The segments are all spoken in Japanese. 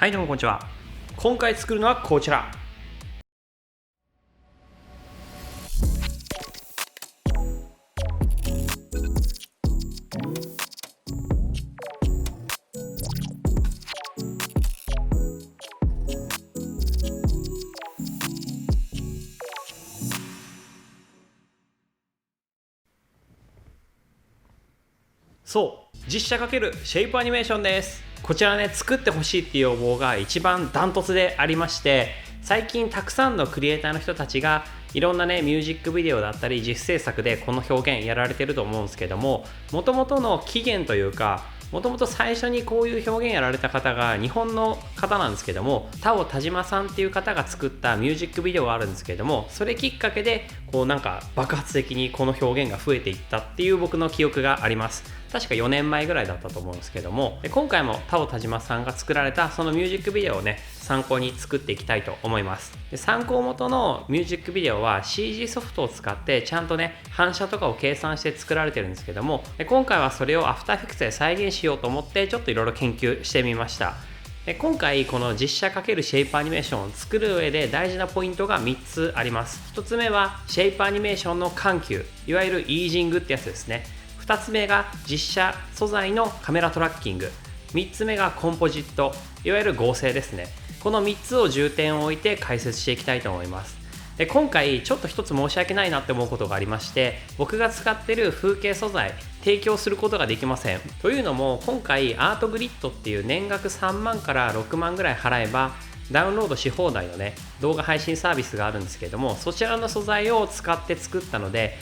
はいどうもこんにちは。今回作るのはこちら。そう、実写×シェイプアニメーションです。こちらね、作ってほしいっていう要望が一番ダントツでありまして、最近たくさんのクリエイターの人たちがいろんなねミュージックビデオだったり実制作でこの表現やられてると思うんですけども、元々の起源というか、もともと最初にこういう表現やられた方が日本の方なんですけども、田尾田島さんっていう方が作ったミュージックビデオがあるんですけども、それきっかけでこうなんか爆発的にこの表現が増えていったっていう僕の記憶があります。確か4年前ぐらいだったと思うんですけども、今回も田尾田島さんが作られたそのミュージックビデオをね参考に作っていきたいと思います。で参考元のミュージックビデオは CG ソフトを使ってちゃんとね反射とかを計算して作られてるんですけども、今回はそれを After Effects で再現しようと思ってちょっといろいろ研究してみました。今回この実写×シェイプアニメーションを作る上で大事なポイントが3つあります。1つ目はシェイプアニメーションの緩急、いわゆるイージングってやつですね。2つ目が実写素材のカメラトラッキング、3つ目がコンポジット、いわゆる合成ですね。この3つを重点を置いて解説していきたいと思います。で今回ちょっと一つ申し訳ないなって思うことがありまして、僕が使ってる風景素材提供することができません。というのも今回アートグリッドっていう年額3万から6万ぐらい払えばダウンロードし放題のね動画配信サービスがあるんですけれども、そちらの素材を使って作ったので、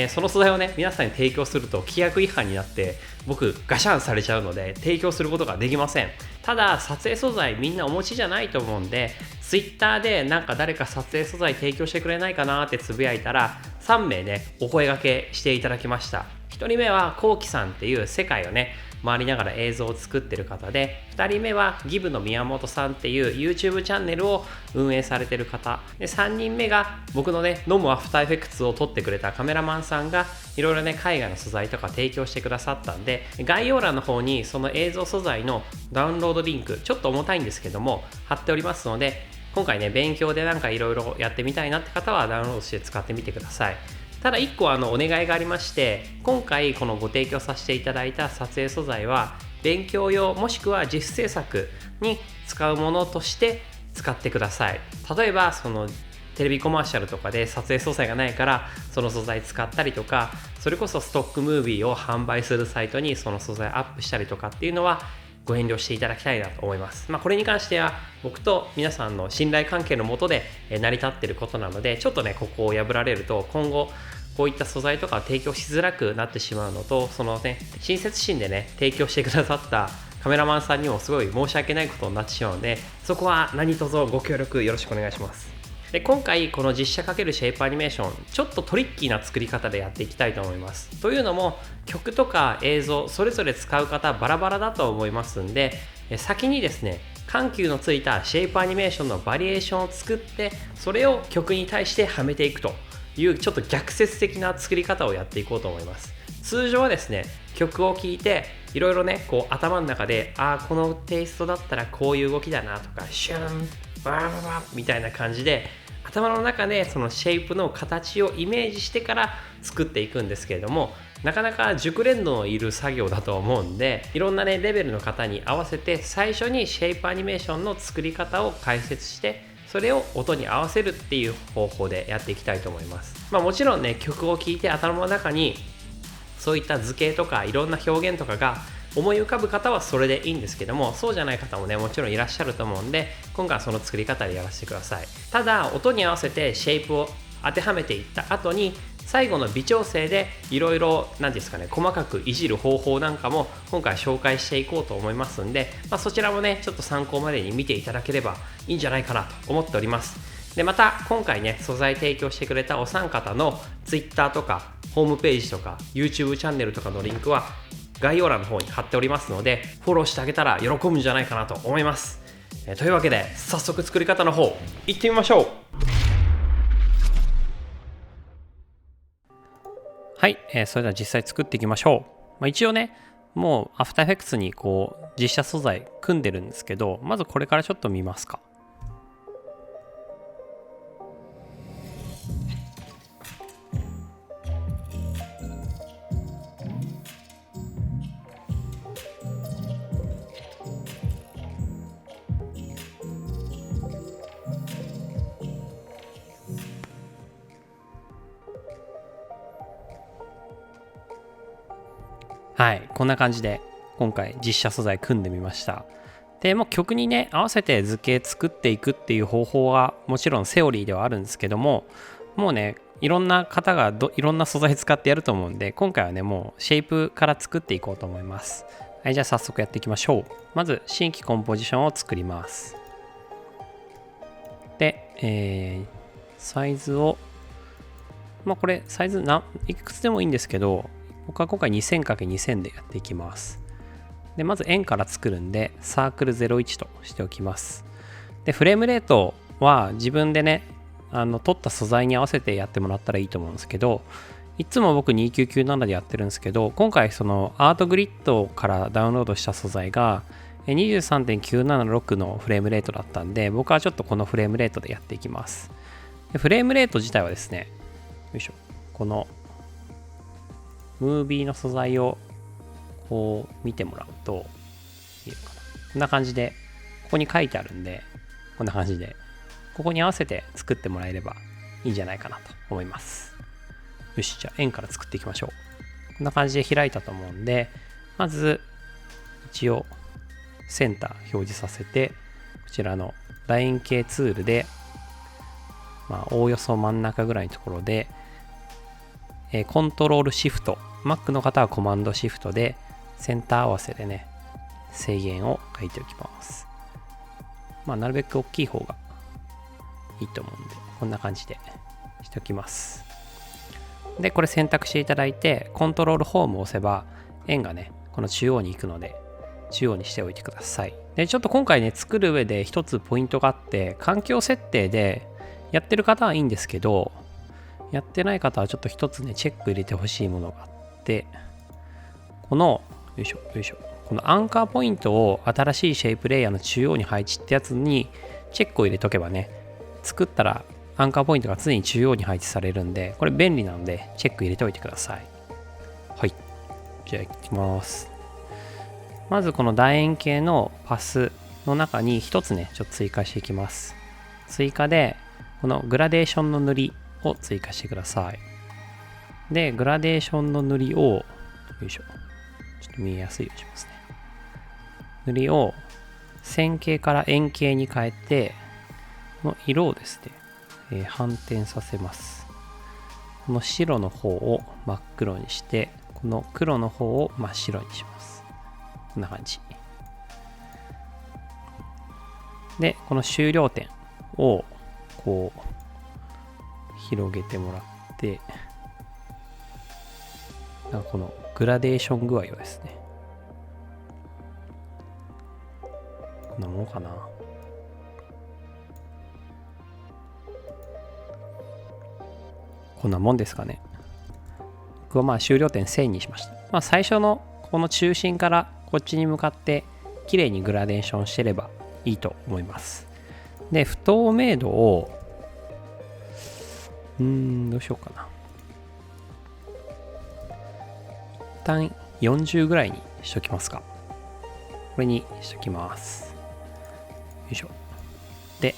その素材をね皆さんに提供すると規約違反になって僕ガシャンされちゃうので提供することができません。ただ撮影素材みんなお持ちじゃないと思うんで、 Twitter でなんか誰か撮影素材提供してくれないかなってつぶやいたら3名ねお声掛けしていただきました。1人目はこうきさんっていう世界をね回りながら映像を作ってる方で、2人目はギブの宮本さんっていう YouTube チャンネルを運営されてる方で、3人目が僕のねノムアフターエフェクツを撮ってくれたカメラマンさんがいろいろね海外の素材とか提供してくださったんで、概要欄の方にその映像素材のダウンロードリンクちょっと重たいんですけども貼っておりますので、今回ね勉強でなんかいろいろやってみたいなって方はダウンロードして使ってみてください。ただ1個お願いがありまして、今回このご提供させていただいた撮影素材は勉強用もしくは実制作に使うものとして使ってください。例えばそのテレビコマーシャルとかで撮影素材がないからその素材使ったりとか、それこそストックムービーを販売するサイトにその素材アップしたりとかっていうのはご遠慮していただきたいなと思います。これに関しては僕と皆さんの信頼関係のもとで成り立っていることなので、ちょっとねここを破られると今後こういった素材とかを提供しづらくなってしまうのと、そのね親切心でね提供してくださったカメラマンさんにもすごい申し訳ないことになってしまうので、そこは何卒ご協力よろしくお願いします。で今回この実写×シェイプアニメーションちょっとトリッキーな作り方でやっていきたいと思います。というのも曲とか映像それぞれ使う方バラバラだと思いますんで、先にですね緩急のついたシェイプアニメーションのバリエーションを作ってそれを曲に対してはめていくというちょっと逆説的な作り方をやっていこうと思います。通常はですね曲を聴いていろいろねこう頭の中でこのテイストだったらこういう動きだなとかシュンバーババみたいな感じで頭の中でそのシェイプの形をイメージしてから作っていくんですけれども、なかなか熟練度のいる作業だと思うんで、いろんなねレベルの方に合わせて最初にシェイプアニメーションの作り方を解説してそれを音に合わせるっていう方法でやっていきたいと思います。もちろんね曲を聴いて頭の中にそういった図形とかいろんな表現とかが思い浮かぶ方はそれでいいんですけども、そうじゃない方もねもちろんいらっしゃると思うんで、今回はその作り方でやらせてください。ただ音に合わせてシェイプを当てはめていった後に最後の微調整でいろいろ何ですかね細かくいじる方法なんかも今回紹介していこうと思いますんで、そちらもねちょっと参考までに見ていただければいいんじゃないかなと思っております。でまた今回ね素材提供してくれたお三方の Twitter とかホームページとか YouTube チャンネルとかのリンクは概要欄の方に貼っておりますので、フォローしてあげたら喜ぶんじゃないかなと思います。というわけで早速作り方の方行ってみましょう。はい、それでは実際作っていきましょう。一応ねもう After Effects にこう実写素材組んでるんですけど、まずこれからちょっと見ますか。はい、こんな感じで今回実写素材組んでみました。でもう曲にね合わせて図形作っていくっていう方法はもちろんセオリーではあるんですけども、もうねいろんな方がいろんな素材使ってやると思うんで、今回はねもうシェイプから作っていこうと思います。はい、じゃあ早速やっていきましょう。まず新規コンポジションを作ります。で、サイズをこれサイズいくつでもいいんですけど、僕は今回 2000×2000 でやっていきます。でまず円から作るんでサークル01としておきます。でフレームレートは自分でね取った素材に合わせてやってもらったらいいと思うんですけど、いつも僕2997でやってるんですけど、今回そのアートグリッドからダウンロードした素材が 23.976 のフレームレートだったんで、僕はちょっとこのフレームレートでやっていきます。でフレームレート自体はですね、よいしょ、このムービーの素材をこう見てもらうといいのかな。こんな感じでここに書いてあるんで、こんな感じでここに合わせて作ってもらえればいいんじゃないかなと思います。よし、じゃあ円から作っていきましょう。こんな感じで開いたと思うんで、まず一応センター表示させて、こちらの楕円形ツールでおおよそ真ん中ぐらいのところでコントロールシフト、Mac の方はコマンドシフトでセンター合わせでね制限を書いておきます。なるべく大きい方がいいと思うんで、こんな感じでしておきます。でこれ選択していただいてコントロールホームを押せば円がねこの中央に行くので中央にしておいてください。でちょっと今回ね作る上で一つポイントがあって、環境設定でやってる方はいいんですけど、やってない方はちょっと一つねチェック入れてほしいものがあって、このよいしょよいしょ、このアンカーポイントを新しいシェイプレイヤーの中央に配置ってやつにチェックを入れとけばね、作ったらアンカーポイントが常に中央に配置されるんで、これ便利なのでチェック入れておいてください。はい、じゃあいきます。まずこの楕円形のパスの中に一つねちょっと追加していきます。追加でこのグラデーションの塗りを追加してください。でグラデーションの塗りをよいしょ、ちょっと見えやすいようにしますね。塗りを線形から円形に変えて、この色をですね、反転させます。この白の方を真っ黒にして、この黒の方を真っ白にします。こんな感じで、この終了点をこう広げてもらって、このグラデーション具合をですね、こんなもんかな。こんなもんですかね。僕は終了点1000にしました。最初のこの中心からこっちに向かって綺麗にグラデーションしてればいいと思います。で不透明度をどうしようかな。一旦40ぐらいにしときますか。これにしときます。よいしょ。で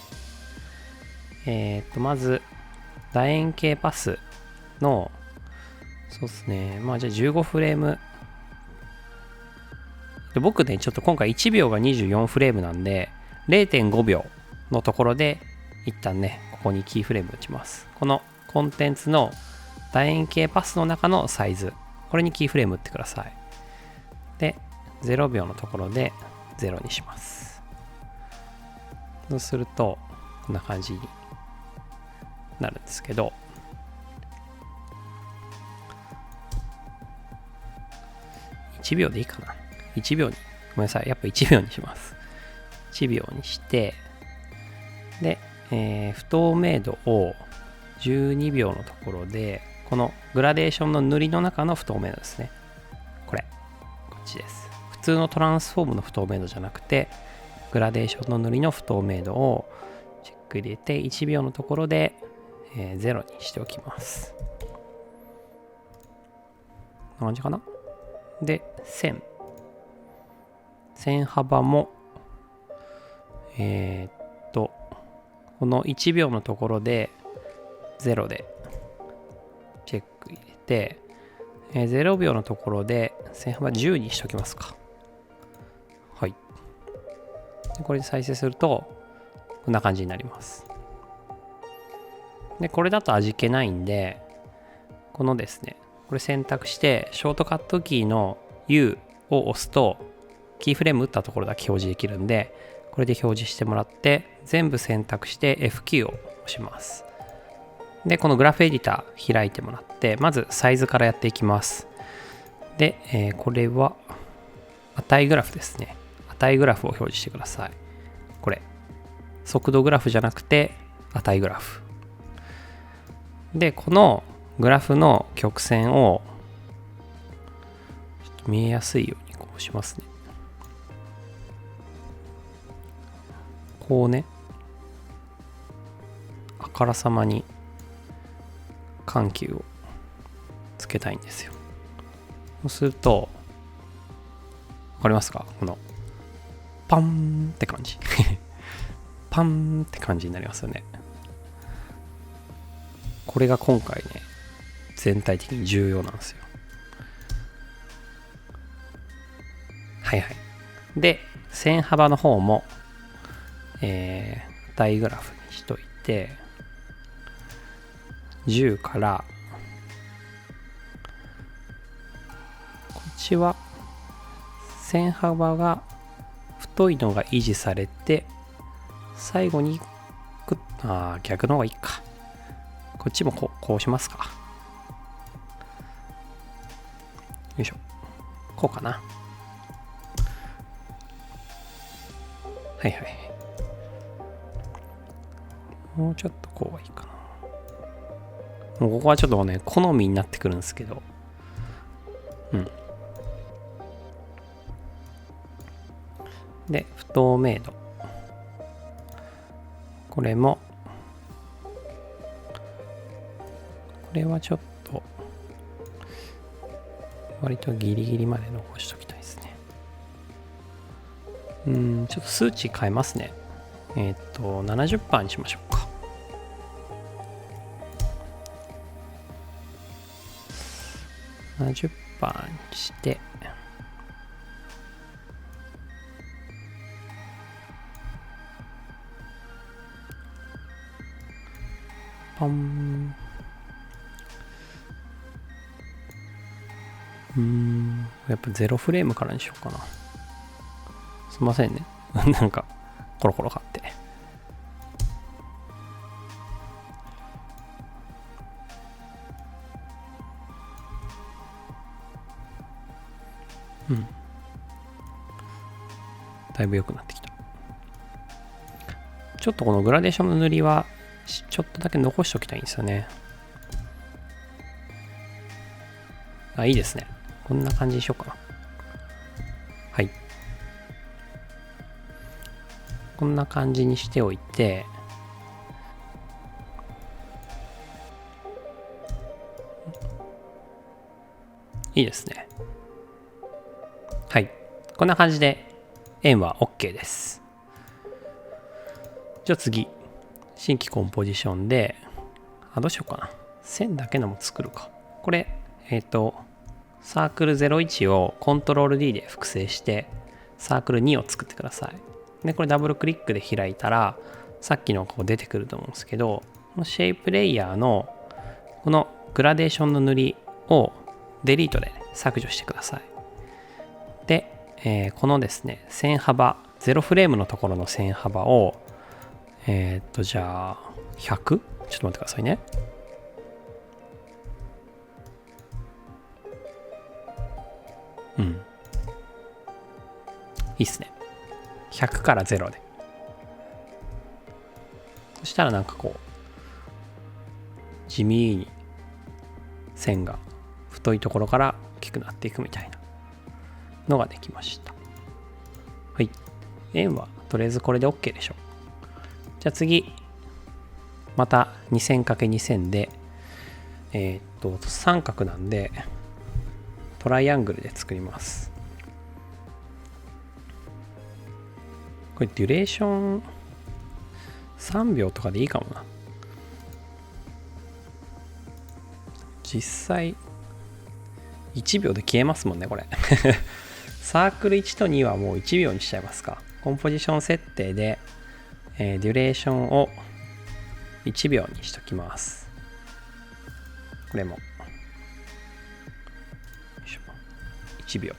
まず楕円形パスのそうですね、じゃあ15フレームで、僕ねちょっと今回1秒が24フレームなんで 0.5 秒のところで一旦ねここにキーフレーム打ちます。このコンテンツの楕円形パスの中のサイズ、これにキーフレーム打ってください。で0秒のところで0にします。そうするとこんな感じになるんですけど、1秒でいいかな。1秒にごめんなさい、やっぱ1秒にします。1秒にして、で、不透明度を12秒のところで、このグラデーションの塗りの中の不透明度ですね。こっち値です。普通のトランスフォームの不透明度じゃなくて、グラデーションの塗りの不透明度をチェック入れて1秒のところで、0にしておきます。こんな感じかな。で、線幅も、この1秒のところで0でチェック入れて、0秒のところで線幅10にしておきますか。はい。でこれで再生すると、こんな感じになります。で、これだと味気ないんで、このですね、これ選択して、ショートカットキーの U を押すと、キーフレーム打ったところだけ表示できるんで、これで表示してもらって、全部選択して F キーを押します。で、このグラフエディター開いてもらって、まずサイズからやっていきます。で、これは値グラフですね。値グラフを表示してください。これ、速度グラフじゃなくて値グラフ。で、このグラフの曲線をちょっと見えやすいようにこうしますね。こうね、あからさまに緩急をつけたいんですよ。そうすると、わかりますか？このパンって感じパンって感じになりますよね。これが今回ね、全体的に重要なんですよ。はいはい。で、線幅の方も、値グラフにしといて、10から、こっちは、線幅が太いのが維持されて、最後に逆の方がいいか。こっちもこうしますか。よいしょ。こうかな。はいはい。もうちょっとこうがいいかな。もうここはちょっとね、好みになってくるんですけど。うん。で、不透明度。これも、これはちょっと、割とギリギリまで残しときたいですね。ちょっと数値変えますね。70% にしましょうか。70% にして、パン。やっぱ0フレームからにしようかな。すいませんね。なんか、コロコロ買って。だいぶ良くなってきた。ちょっとこのグラデーションの塗りは、ちょっとだけ残しておきたいんですよね。いいですね。こんな感じにしようかな。はい。こんな感じにしておいて、いいですね。はい。こんな感じで円は OK です。じゃあ次、新規コンポジションで、どうしようかな。線だけのも作るか。これ、サークル01をコントロール D で複製して、サークル2を作ってください。で、これダブルクリックで開いたら、さっきのこう出てくると思うんですけど、このシェイプレイヤーのこのグラデーションの塗りをデリートで削除してください。で、このですね、線幅、0フレームのところの線幅を、じゃあ、100？ ちょっと待ってくださいね。いいっすね。100から0で。そしたらなんかこう、地味に線が太いところから大きくなっていくみたいなのができました。はい。円はとりあえずこれで OK でしょう。じゃあ次、また 20×2000 で、三角なんで、トライアングルで作ります。これデュレーション3秒とかでいいかもな。実際1秒で消えますもんね、これ。サークル1と2はもう1秒にしちゃいますか。コンポジション設定で、デュレーションを1秒にしときます。これも1秒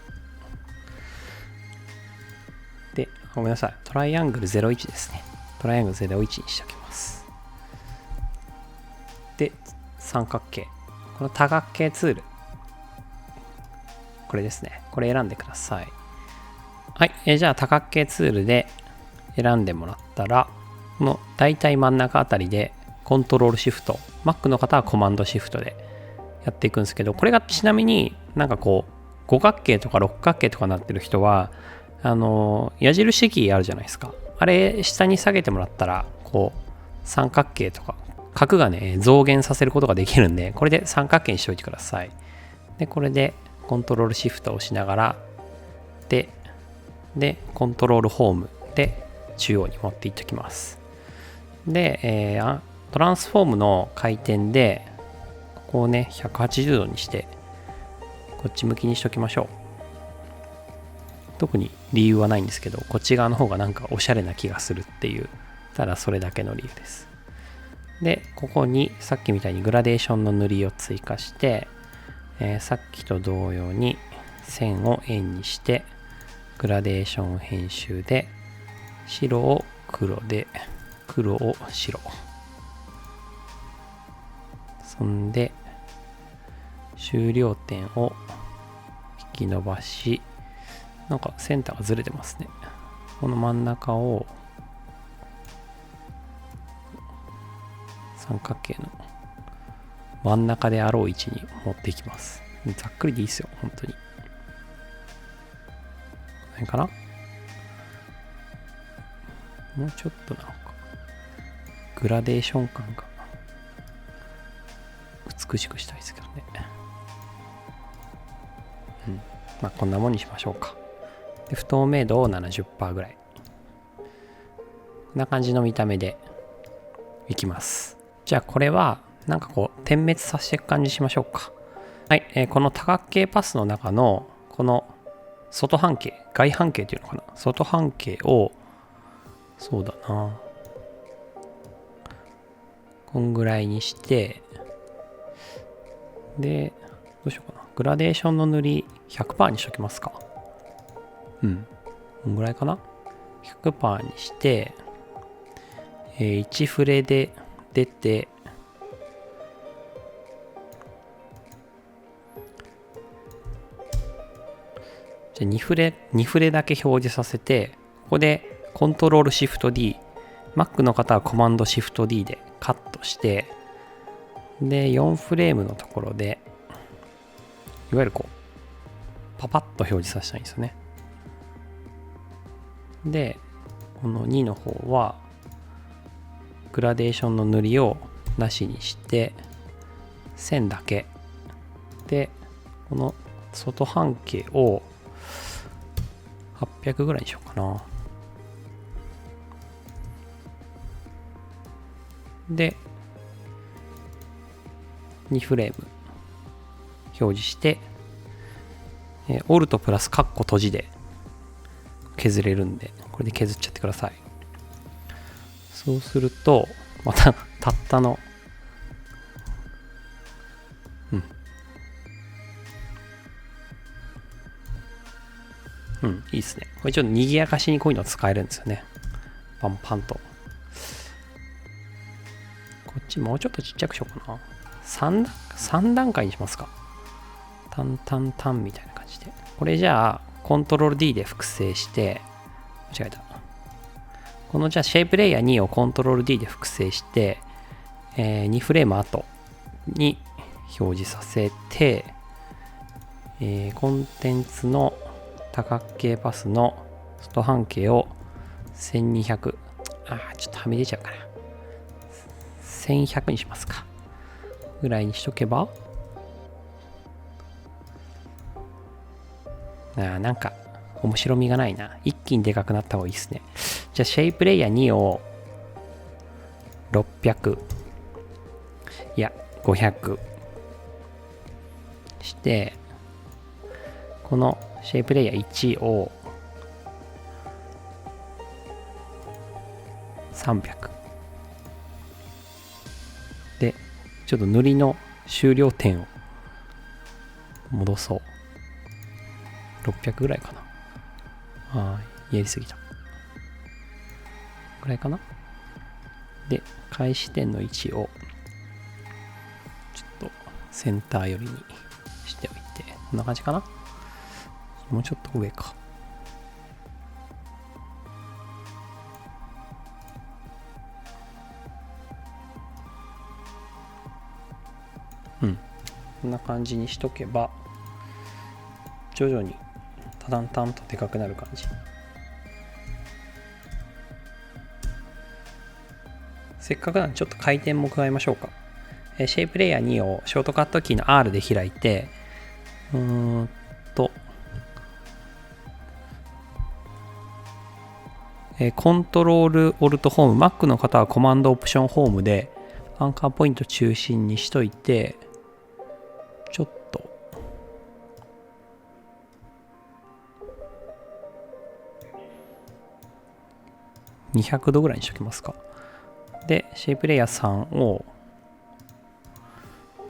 で、ごめんなさい、トライアングル01ですね。トライアングル01にしておきます。で、三角形、この多角形ツール、これですね、これ選んでください。はい、じゃあ多角形ツールで選んでもらったら、この大体真ん中あたりでコントロールシフト、Mac の方はコマンドシフトでやっていくんですけど、これがちなみになんかこう五角形とか六角形とかなってる人は、矢印キーあるじゃないですか。あれ下に下げてもらったら、こう三角形とか角がね増減させることができるんで、これで三角形にしておいてください。でこれでコントロールシフトを押しながら、でコントロールホームで中央に持っていっておきます。で、トランスフォームの回転でここをね180度にしてこっち向きにしときましょう。特に理由はないんですけど、こっち側の方がなんかおしゃれな気がするっていう、ただそれだけの理由です。でここにさっきみたいにグラデーションの塗りを追加して、さっきと同様に線を円にしてグラデーション編集で白を黒で黒を白、そんで終了点を引き伸ばし、なんかセンターがずれてますね。この真ん中を三角形の真ん中であろう位置に持っていきます。ざっくりでいいですよ、本当に。何かな、もうちょっとなんかグラデーション感が美しくしたいですけどね。まあこんなもんにしましょうか。で不透明度を 70% ぐらい。こんな感じの見た目でいきます。じゃあこれはなんかこう点滅させていく感じしましょうか。はい、この多角形パスの中のこの外半径、外半径っていうのかな、外半径をそうだな、こんぐらいにして、でどうしようかな、グラデーションの塗り 100% にしときますか。こんぐらいかな。 100% にして、1フレで出て、じゃあ2フレだけ表示させて、ここでコントロールシフト D、 Mac の方はコマンドシフト D でカットして、で4フレームのところでいわゆるこうパパッと表示させたいんですよね。でこの2の方はグラデーションの塗りをなしにして線だけで、この外半径を800ぐらいにしようかな。で2フレーム表示して、オルトプラスカッコ閉じで削れるんで、これで削っちゃってください。そうするとまたたったのいいっすね。これちょっと賑やかしにこういうの使えるんですよね。パンパンと。こっちもうちょっとちっちゃくしようかな。3段階にしますか。タンタンタンみたいな感じで。これじゃあ、コントロール D で複製して、間違えた。このじゃあ、シェイプレイヤー2をコントロール D で複製して、2フレーム後に表示させて、コンテンツの多角形パスの外半径を1200、ちょっとはみ出ちゃうかな。1100にしますか。ぐらいにしとけば、なんか面白みがないな。一気にでかくなった方がいいですね。じゃあシェイプレイヤー2を600、いや500して、このシェイプレイヤー1を300で、ちょっと塗りの終了点を戻そう。600ぐらいかな。やりすぎた。ぐらいかな。で、開始点の位置をちょっとセンター寄りにしておいて、こんな感じかな。もうちょっと上か。こんな感じにしとけば、徐々にタタンタンとでかくなる感じ。せっかくなんでちょっと回転も加えましょうか。シェイプレイヤー2をショートカットキーの R で開いて、コントロールオルトホーム、Mac の方はコマンドオプションホームでアンカーポイント中心にしといて、ちょっと200度ぐらいにしときますか。で、シェイプレイヤー3を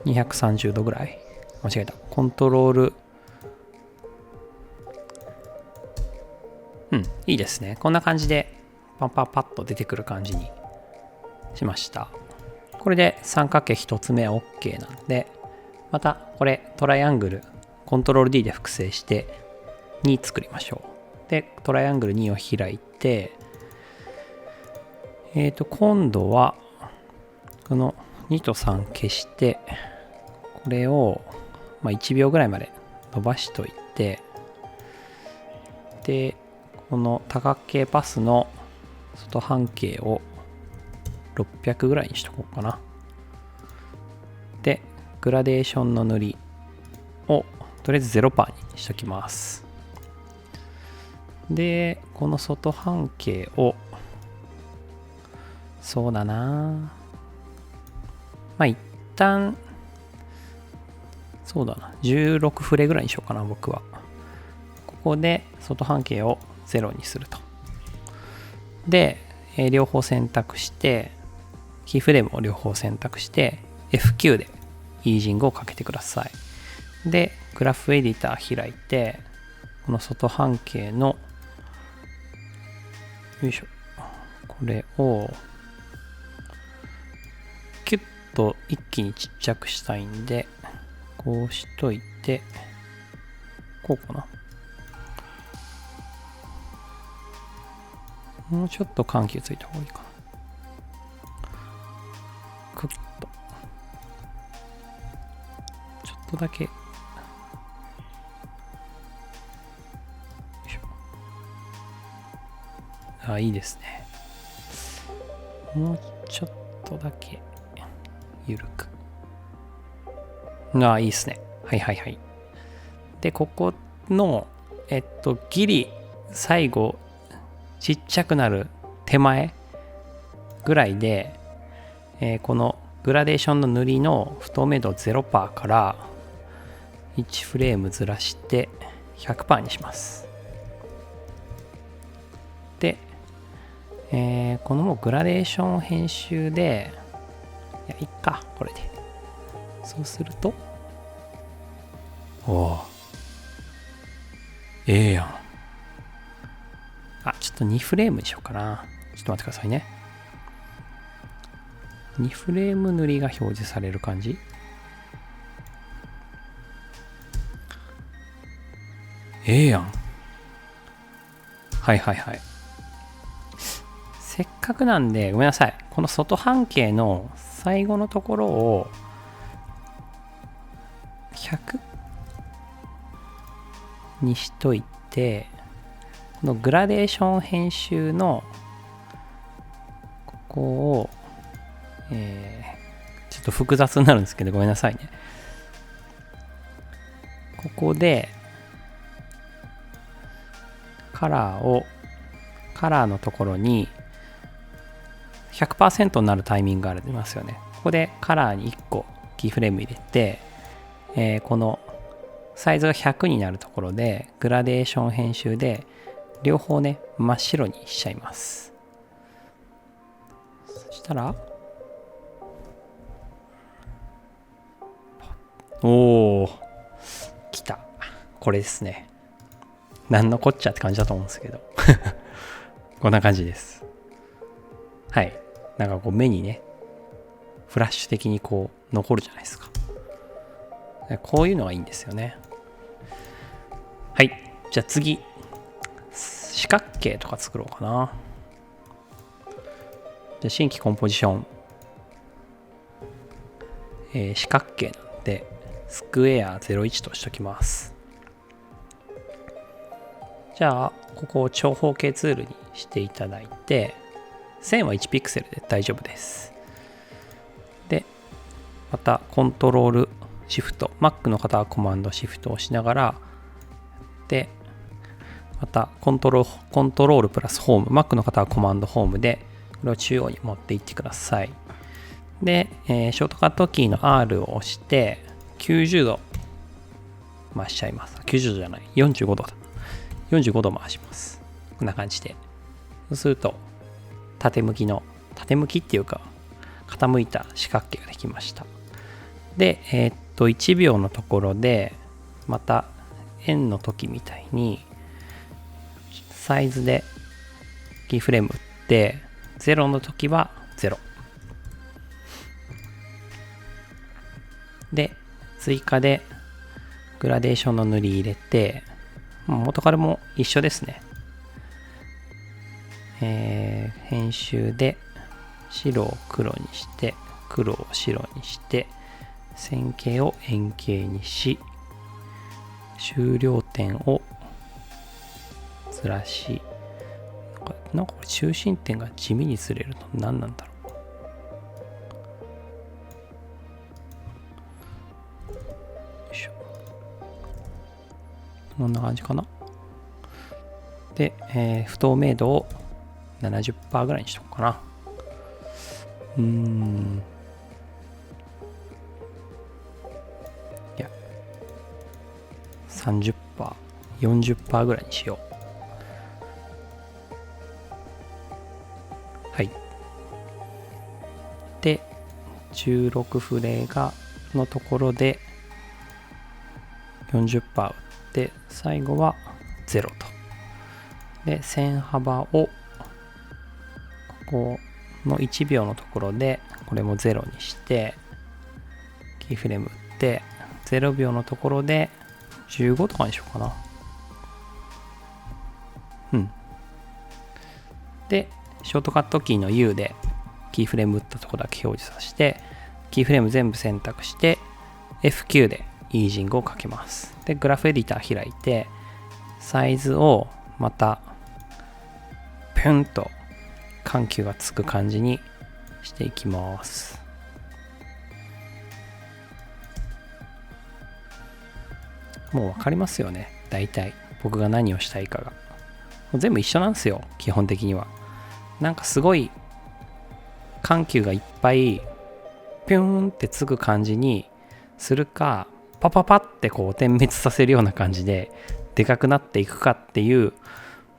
230度ぐらい。間違えた。コントロール。いいですね。こんな感じでパッと出てくる感じにしました。これで三角形1つ目は OK なんで、またこれトライアングルコントロール D で複製して2作りましょう。で、トライアングル2を開いて、今度はこの2と3消して、これを1秒ぐらいまで伸ばしといて、で、この多角形パスの外半径を600ぐらいにしとこうかな。で、グラデーションの塗りをとりあえず 0% にしときます。で、この外半径を、そうだな、一旦そうだな、16フレぐらいにしようかな、僕は。ここで外半径を0にすると。で、両方選択して、キーフレームを両方選択して、F9 でイージングをかけてください。で、グラフエディター開いて、この外半径の、よいしょ、これを、キュッと一気にちっちゃくしたいんで、こうしといて、こうかな。もうちょっと緩急ついた方がいいかな。クッと。ちょっとだけ。よいしょ。いいですね。もうちょっとだけ緩く。いいですね。はい。で、ここの、ギリ、最後、ちっちゃくなる手前ぐらいで、このグラデーションの塗りの太め度 0% から1フレームずらして 100% にします。で、このもうグラデーション編集で、いっか、これで。そうすると、やん。ちょっと2フレームにしようかな。ちょっと待ってくださいね。2フレーム塗りが表示される感じ。やん。はい。せっかくなんで、ごめんなさい。この外半径の最後のところを、100にしといて、このグラデーション編集のここを、ちょっと複雑になるんですけどごめんなさいね。ここでカラーのところに 100% になるタイミングがありますよね。ここでカラーに1個キーフレーム入れて、このサイズが100になるところでグラデーション編集で両方ね真っ白にしちゃいます。そしたらおー来た、これですね。なんのこっちゃって感じだと思うんですけどこんな感じです。はい、なんかこう目にねフラッシュ的にこう残るじゃないですか。こういうのがいいんですよね。はい、じゃあ次四角形とか作ろうかな。じゃあ新規コンポジション、四角形なんでスクエア01としときます。じゃあここを長方形ツールにしていただいて、線は1ピクセルで大丈夫です。でまたコントロールシフト、 Mac の方はコマンドシフトを押しながら、でまたコントロールプラスホーム、 Mac の方はコマンドホームでこれを中央に持っていってください。で、ショートカットキーの R を押して90度回しちゃいます。90度じゃない、45度だ。45度回します。こんな感じで。そうすると縦向きっていうか傾いた四角形ができました。で、1秒のところでまた円の時みたいにサイズでキーフレーム打って、0の時は0で追加でグラデーションの塗り入れて、元からも一緒ですね。編集で白を黒にして黒を白にして線形を円形にし、終了点をずらし、なんかこれ中心点が地味にずれるの何なんだろう。よいしょ、こんな感じかな。で、不透明度を 70% ぐらいにしとこうかな。いや 30%、40% ぐらいにしよう。はい。で、16フレがのところで 40% 打って、最後は0と。で、線幅をここの1秒のところでこれも0にして、キーフレーム打って、0秒のところで15とかにしようかな。で、ショートカットキーの U でキーフレーム打ったところだけ表示させて、キーフレーム全部選択して F9 でイージングをかけます。で、グラフエディター開いて、サイズをまたピュンと緩急がつく感じにしていきます。もう分かりますよね、大体僕が何をしたいかが。もう全部一緒なんですよ、基本的には。なんかすごい緩急がいっぱいピューンってつく感じにするか、パパパってこう点滅させるような感じででかくなっていくかっていう、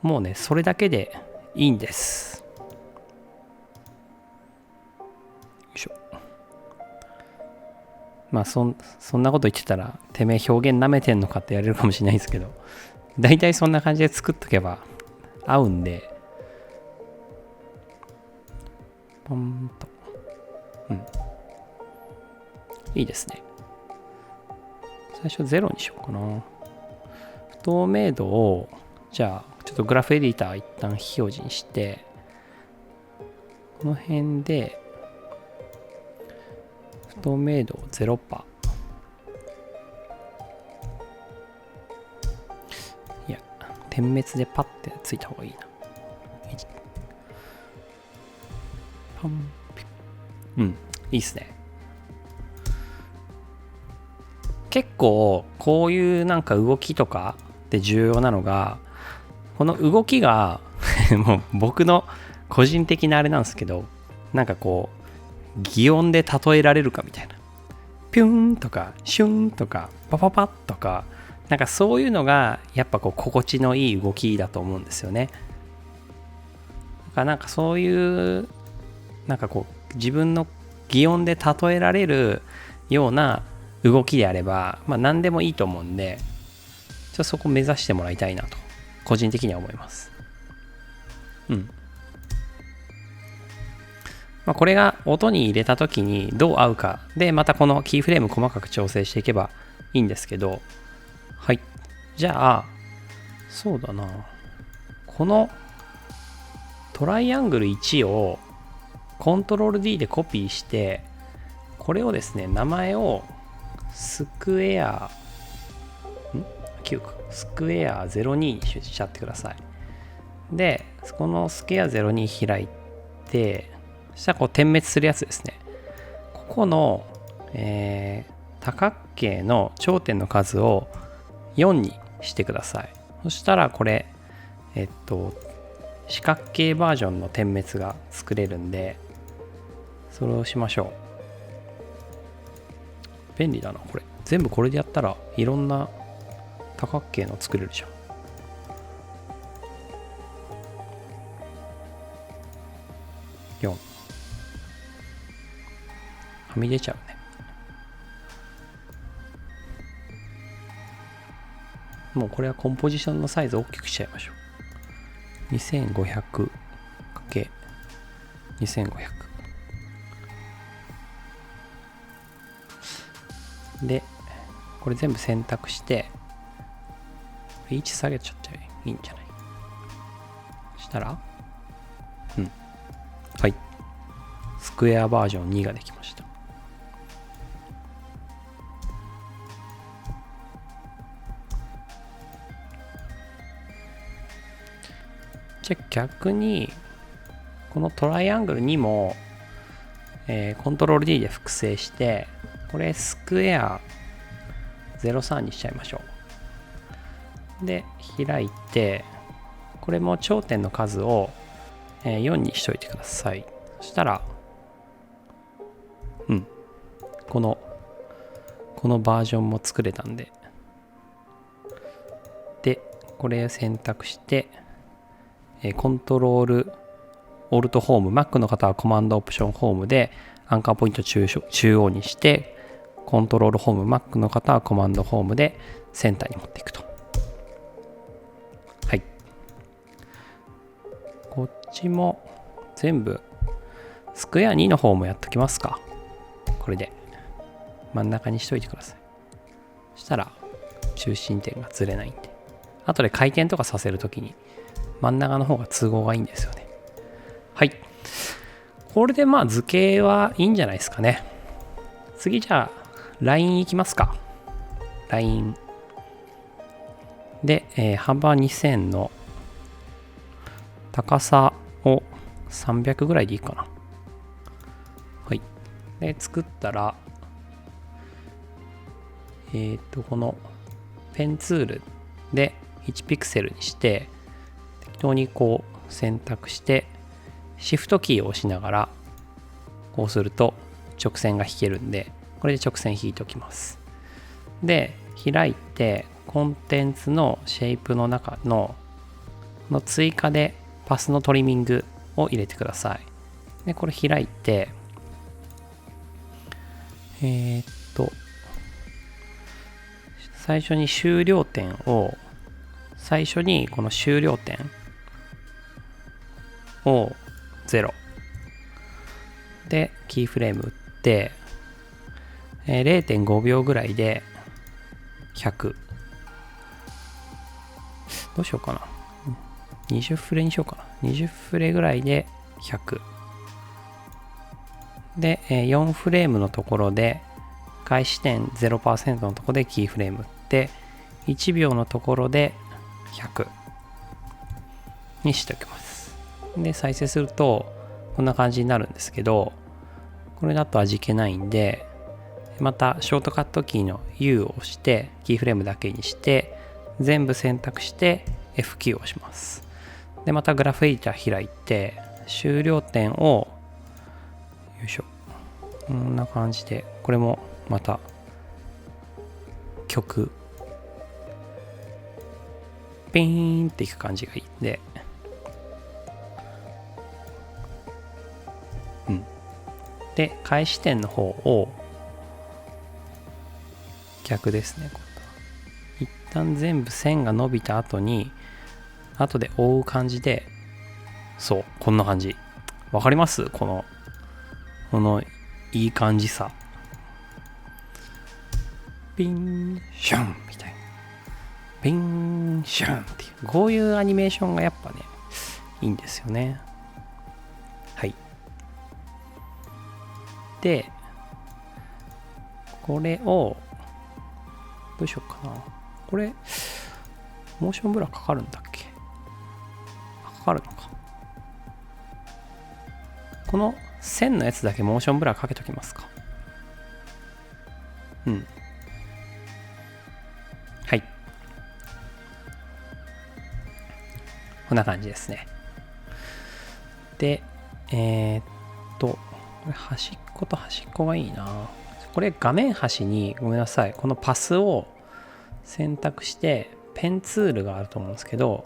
もうねそれだけでいいんです。よいしょ。まあそんなこと言ってたらてめえ表現なめてんのかって言われるかもしれないですけど、だいたいそんな感じで作っとけば合うんで、ポンと、いいですね。最初0にしようかな。不透明度をじゃあちょっとグラフエディター一旦非表示にして、この辺で不透明度を 0%。点滅でパッてついた方がいいな。パンピッ、いいっすね。結構こういうなんか動きとかで重要なのが、この動きがもう僕の個人的なあれなんですけど、なんかこう擬音で例えられるかみたいな、ピューンとかシュンとかパパパッとか、なんかそういうのがやっぱこう心地のいい動きだと思うんですよね。だからなんかそういうなんかこう自分の擬音で例えられるような動きであれば、まあ何でもいいと思うんで、ちょっとそこ目指してもらいたいなと個人的には思います。まあ、これが音に入れた時にどう合うかで、またこのキーフレーム細かく調整していけばいいんですけど、はい。じゃあ、そうだな。このトライアングル1をコントロール D でコピーして、これをですね、名前をスクエア、9か。スクエア02にしちゃってください。で、このスクエア02開いて、そしたらこう点滅するやつですね。ここの、多角形の頂点の数を4にしてください。そしたらこれ、四角形バージョンの点滅が作れるんで、それをしましょう。便利だな、これ。全部これでやったらいろんな多角形の作れるじゃん。4。はみ出ちゃうね。もうこれはコンポジションのサイズを大きくしちゃいましょう。2500×2500 で、これ全部選択して位置下げちゃっていいんじゃない？したらはい、スクエアバージョン2ができました。じゃあ逆にこのトライアングルにも、コントロール D で複製して、これスクエア03にしちゃいましょう。で開いて、これも頂点の数を4にしといてください。そしたらこのバージョンも作れたんで、これを選択して、コントロールオルトホーム、Mac の方はコマンドオプションホームでアンカーポイント中央にして、コントロールホーム、Mac の方はコマンドホームでセンターに持っていくと。はい。こっちも全部スクエア2の方もやっときますか。これで真ん中にしといてください。そしたら中心点がずれないんで、後で回転とかさせるときに真ん中の方が都合がいいんですよね。はい。これでまあ図形はいいんじゃないですかね。次じゃあラインいきますか。ラインで、幅2000の高さを300ぐらいでいいかな。はい。で作ったらこのペンツールで1ピクセルにして適当にこう選択してシフトキーを押しながらこうすると直線が引けるんで、これで直線引いておきます。で開いてコンテンツのシェイプの中の追加でパスのトリミングを入れてください。でこれ開いて最初に終了点を最初にこの終了点を0でキーフレーム打って、0.5 秒ぐらいで100、どうしようかな、20フレにしようかな、20フレぐらいで100で、4フレームのところで開始点 0% のところでキーフレーム打って1秒のところで100にしておきます。で、再生するとこんな感じになるんですけど、これだと味気ないんで、またショートカットキーの U を押してキーフレームだけにして全部選択して F キーを押します。で、またグラフエディター開いて終了点をよいしょ、こんな感じで、これもまた曲ピーンっていく感じがいいんで、で、開始点の方を逆ですね。一旦全部線が伸びた後に後で覆う感じで、そう、こんな感じ。わかります？このいい感じさ。ピンシュンみたいな。ピンシュンっていう、こういうアニメーションがやっぱね、いいんですよね。はい。で、これをどうしようかな。これモーションブラかかるんだっけ？かかるのか。この線のやつだけモーションブラかけときますか。はい。こんな感じですね。で、これ端っこと端っこがいいな。これ画面端に、ごめんなさい、このパスを選択してペンツールがあると思うんですけど、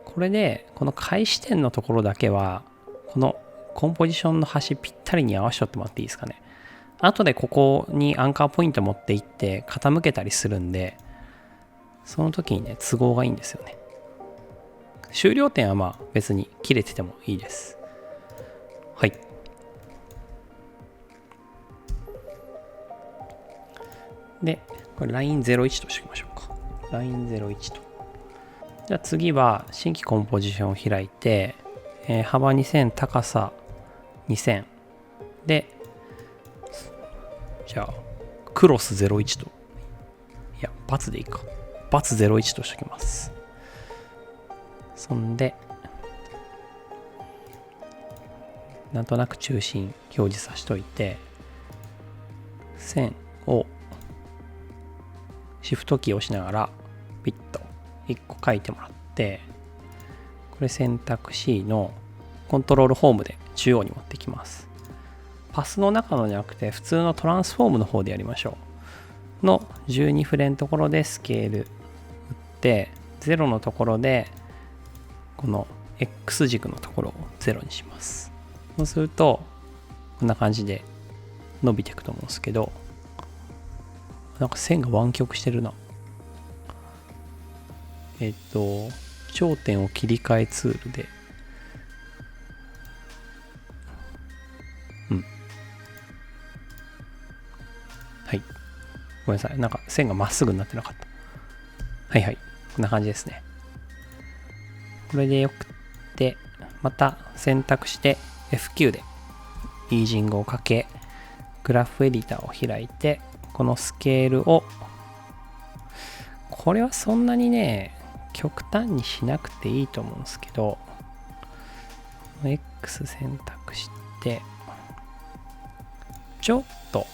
これでこの開始点のところだけはこのコンポジションの端ぴったりに合わせてもらっていいですかね。後でここにアンカーポイント持っていって傾けたりするんで、その時にね都合がいいんですよね。終了点はまあ別に切れててもいいです。はい。で、これ line01 としておきましょうか。line01 と。じゃあ次は新規コンポジションを開いて、幅2000、高さ2000で、じゃあクロス01と、いやバツでいいか、バツ01としておきます。そんでなんとなく中心表示させといて、線をシフトキーを押しながらピッと1個書いてもらって、これ選択 C のコントロールホームで中央に持ってきます。パスの中のじゃなくて普通のトランスフォームの方でやりましょう。の12フレのところでスケール打って、0のところでこの X 軸のところを0にします。そうするとこんな感じで伸びていくと思うんですけど、なんか線が湾曲してるな。頂点を切り替えツールで、はい。ごめんなさい。なんか線がまっすぐになってなかった。はいはい。こんな感じですね。これでよくて、また選択して F9 でイージングをかけ、グラフエディターを開いて、このスケールを、これはそんなにね、極端にしなくていいと思うんですけど、X 選択して、ちょっと、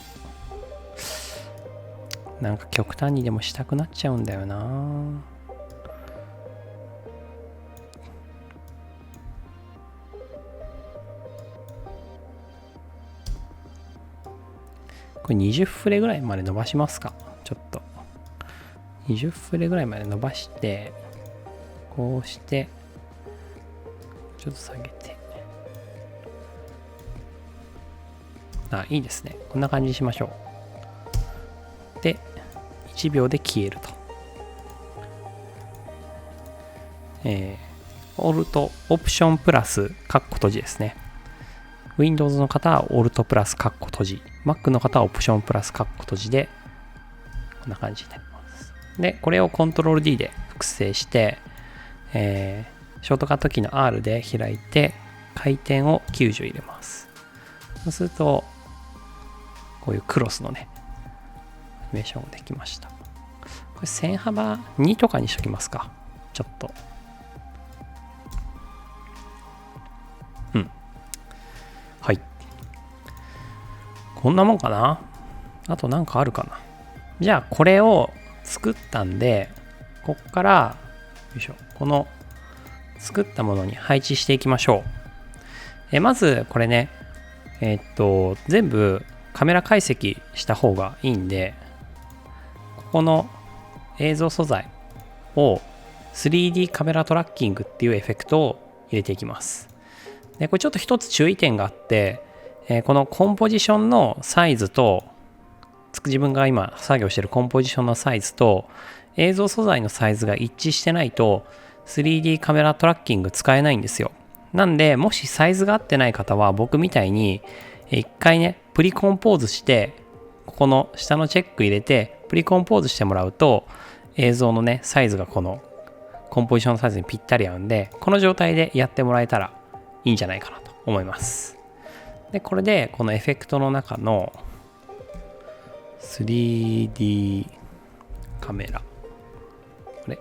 なんか極端にでもしたくなっちゃうんだよな。これ20フレぐらいまで伸ばしますか。ちょっと。20フレぐらいまで伸ばして、こうして、ちょっと下げて。あ、いいですね。こんな感じにしましょう。で、1秒で消えると。オルト、オプションプラス、カッコ閉じですね。Windows の方はオルトプラス、カッコ閉じ。Mac の方はオプションプラス、カッコ閉じで、こんな感じになります。で、これを Ctrl+D で複製して、ショートカットキーの R で開いて、回転を90入れます。そうすると、こういうクロスのね、アニメーションができました。これ線幅2とかにしときますか。ちょっと。こんなもんかな。あとなんかあるかな。じゃあこれを作ったんで、こっからよいしょ、この作ったものに配置していきましょう。まずこれね、全部カメラ解析した方がいいんで、ここの映像素材を 3D カメラトラッキングっていうエフェクトを入れていきます。でこれちょっと一つ注意点があって、このコンポジションのサイズと、自分が今作業しているコンポジションのサイズと映像素材のサイズが一致してないと 3D カメラトラッキング使えないんですよ。なんでもしサイズが合ってない方は僕みたいに一回ねプリコンポーズして、ここの下のチェック入れてプリコンポーズしてもらうと映像のねサイズがこのコンポジションのサイズにぴったり合うんで、この状態でやってもらえたらいいんじゃないかなと思います。でこれでこのエフェクトの中の 3D カメラ、これ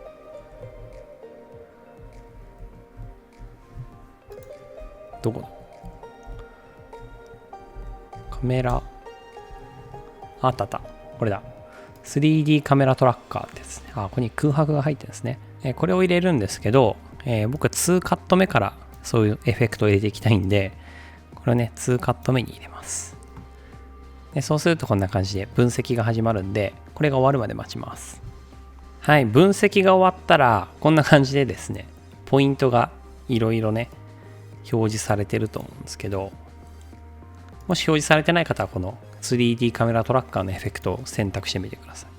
どこだ、カメラ、あったあった、これだ、 3D カメラトラッカーってやつね。ここに空白が入ってるんですね。これを入れるんですけど、僕は2カット目からそういうエフェクトを入れていきたいんで、これをね2カット目に入れます。でそうするとこんな感じで分析が始まるんで、これが終わるまで待ちます。はい、分析が終わったらこんな感じでですね、ポイントがいろいろね表示されてると思うんですけど、もし表示されてない方はこの 3D カメラトラッカーのエフェクトを選択してみてください。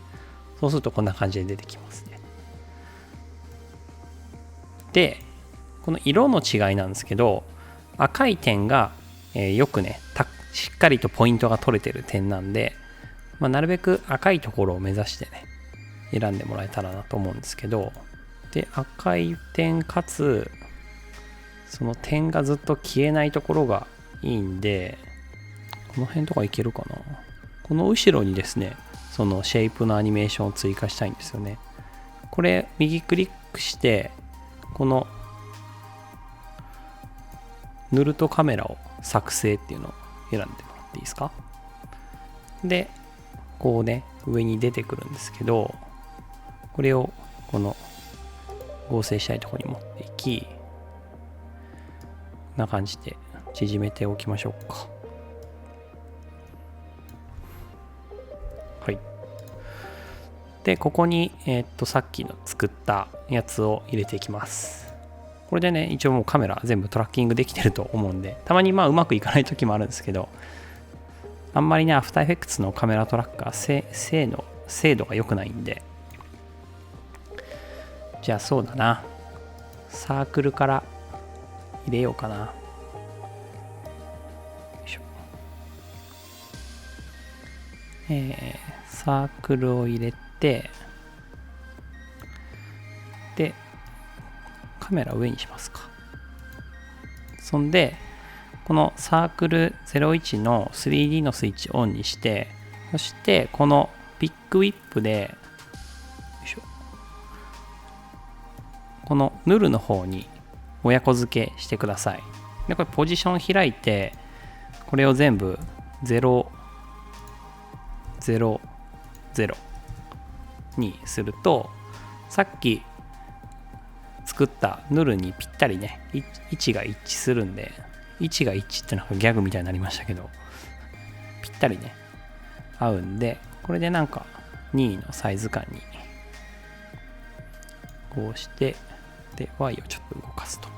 そうするとこんな感じで出てきますね。でこの色の違いなんですけど、赤い点が、よくねしっかりとポイントが取れてる点なんで、なるべく赤いところを目指してね選んでもらえたらなと思うんですけど、で赤い点かつその点がずっと消えないところがいいんで、この辺とかいけるかな。この後ろにですねそのシェイプのアニメーションを追加したいんですよね。これ右クリックしてこのヌルトカメラを作成っていうのを選んでもらっていいですか。でこうね上に出てくるんですけど、これをこの合成したいところに持っていき、こんな感じで縮めておきましょうか。はい。でここにさっきの作ったやつを入れていきます。これでね一応もうカメラ全部トラッキングできてると思うんで、たまにうまくいかない時もあるんですけど、あんまりねアフターエフェクツのカメラトラッカー精度が良くないんで、じゃあそうだな、サークルから入れようかな。よいしょ。サークルを入れて、でカメラ上にしますか。そんでこのサークル01の 3D のスイッチオンにして、そしてこのピックウィップでよいしょ、このヌルの方に親子付けしてください。でこれポジション開いて、これを全部000にすると、さっき作ったヌルにぴったりね位置が一致するんで、位置が一致ってなんかギャグみたいになりましたけど、ぴったりね合うんで、これでなんか2位のサイズ感にこうして、で Y をちょっと動かすと、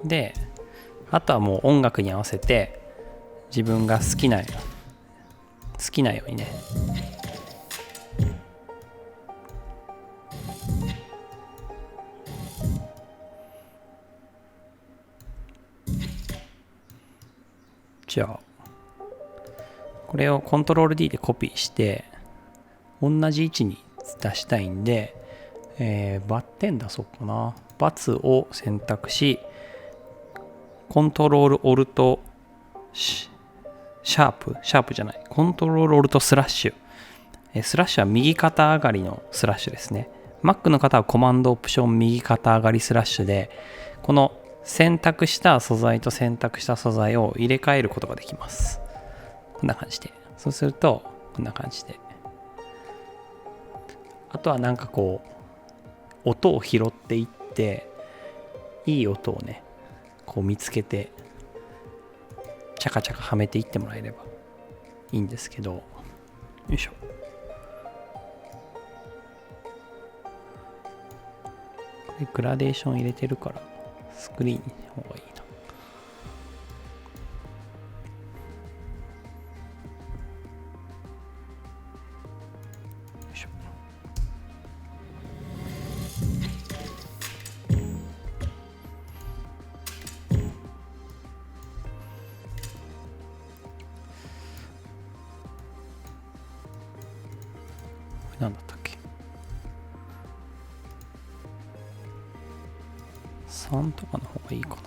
であとはもう音楽に合わせて自分が好きなようにねじゃあこれをコントロール D でコピーして同じ位置に出したいんで、バッテン出そうかな。バツを選択し、コントロールオルトシャープじゃない、コントロールオルトスラッシュ、スラッシュは右肩上がりのスラッシュですね Mac の方はコマンドオプション右肩上がりスラッシュで、この選択した素材と選択した素材を入れ替えることができます。こんな感じで。そうすると、こんな感じで。あとはなんかこう、音を拾っていって、いい音をね、こう見つけて、チャカチャカはめていってもらえればいいんですけど、よいしょ。でグラデーション入れてるからスクリーンの方がいいな。よいしょ。これなんだったっけ。3とかの方がいいかな。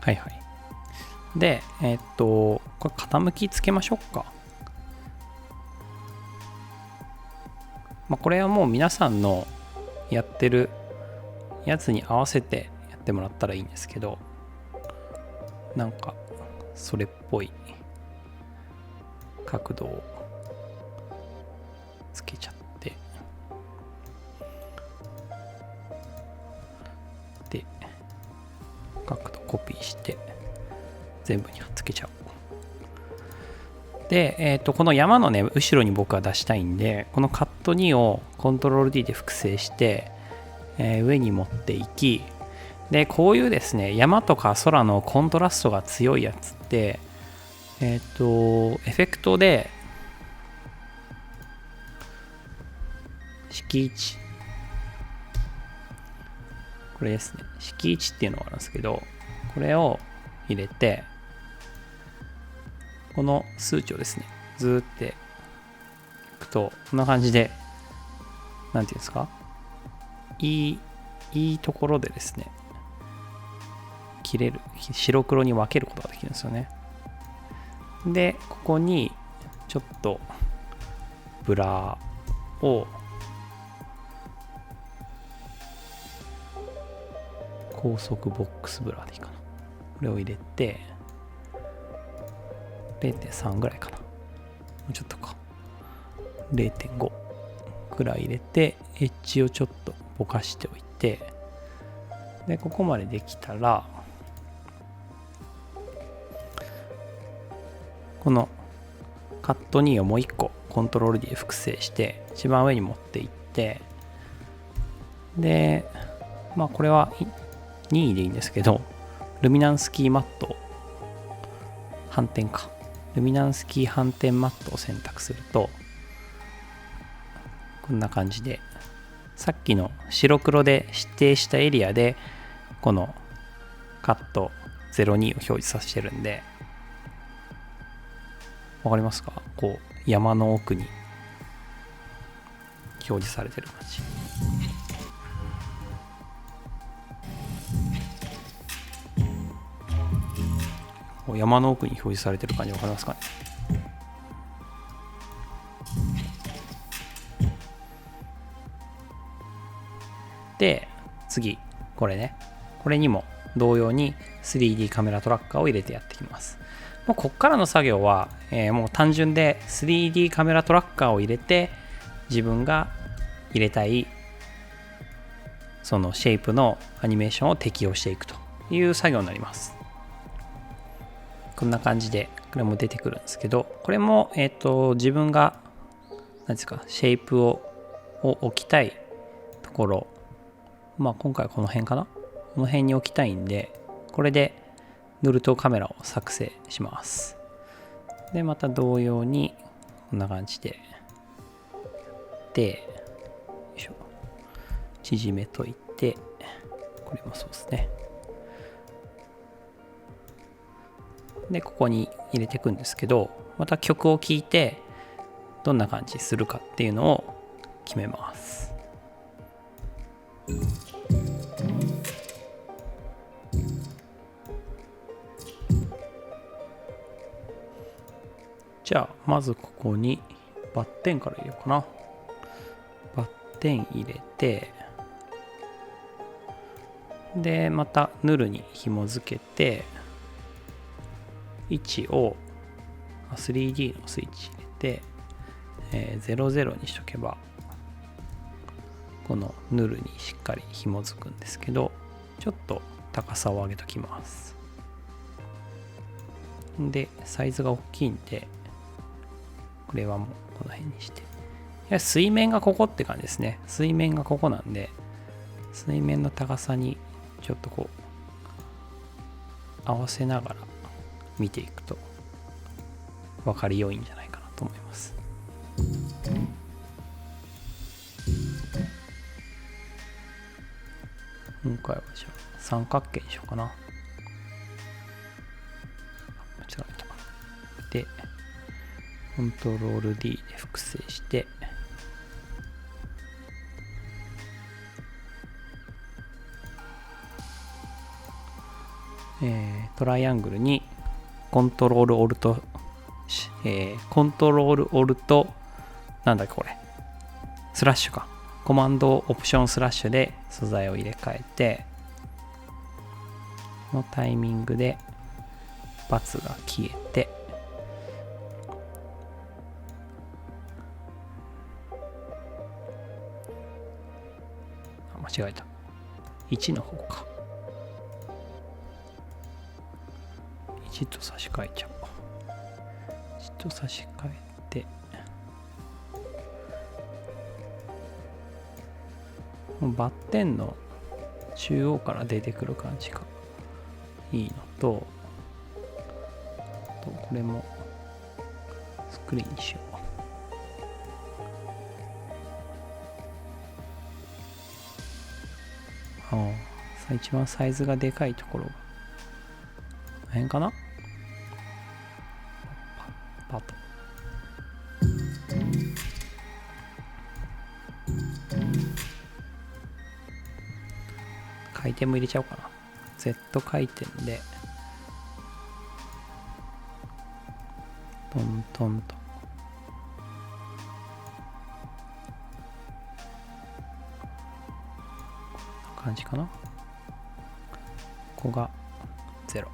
はいはい。で、これ傾きつけましょうか。これはもう皆さんのやってるやつに合わせてやってもらったらいいんですけど、なんかそれっぽい角度をつけちゃって、で角度コピーして全部に貼っつけちゃおう。で、この山のね後ろに僕は出したいんで、このカット2をコントロール D で複製して、上に持っていき、でこういうですね山とか空のコントラストが強いやつって、エフェクトで色値、これですね、色値っていうのがあるんですけど、これを入れて、この数値をですねずーっていくと、こんな感じで、なんていうんですか、いいところでですね切れる、白黒に分けることができるんですよね。でここにちょっとブラを高速ボックスブラでいいかな、これを入れて 0.3 ぐらいかな、もうちょっとか 0.5 ぐらい入れて、エッジをちょっとぼかしておいて、でここまでできたら、このカット2をもう1個コントロール D で複製して一番上に持っていって、でこれは任意でいいんですけど、ルミナンスキーマット反転か、ルミナンスキー反転マットを選択すると、こんな感じでさっきの白黒で指定したエリアでこのカット02を表示させてるんで、わかりますか？こう山の奥に表示されてる感じ。山の奥に表示されてる感じわかりますかね？で次これね、これにも同様に 3D カメラトラッカーを入れてやっていきます。もうこっからの作業は、もう単純で 3D カメラトラッカーを入れて、自分が入れたいそのシェイプのアニメーションを適用していくという作業になります。こんな感じでこれも出てくるんですけど、これも自分が何ですか、シェイプを置きたいところ、今回この辺かな、この辺に置きたいんで、これで塗るとカメラを作成します。でまた同様にこんな感じでよいしょ、縮めといて、これもそうですね。でここに入れていくんですけど、また曲を聴いてどんな感じするかっていうのを決めます。じゃあまずここにバッテンから入れようかな。バッテン入れて、でまたヌルに紐付けて、位置を 3D のスイッチ入れて、00にしとけばこのヌルにしっかり紐づくんですけど、ちょっと高さを上げときます。でサイズが大きいんで、これはもうこの辺にして、水面がここって感じですね。水面がここなんで、水面の高さにちょっとこう合わせながら見ていくと分かり良いんじゃないかなと思います。今回はじゃあ三角形にしようかな。間違えた。でコントロール D で複製して、トライアングルにコントロールオルト、なんだっけこれ、スラッシュか、コマンドオプションスラッシュで素材を入れ替えて、このタイミングでバツが消えて、間違えた、1の方か、1と差し替えちゃおう。1と差し替えて、バッテンの中央から出てくる感じがいいのと、これもスクリーンにしよう。一番サイズがでかいところがこの辺かな。パッと回転も入れちゃおうかな。 Z 回転でトントンと、こんな感じかな。ここが0。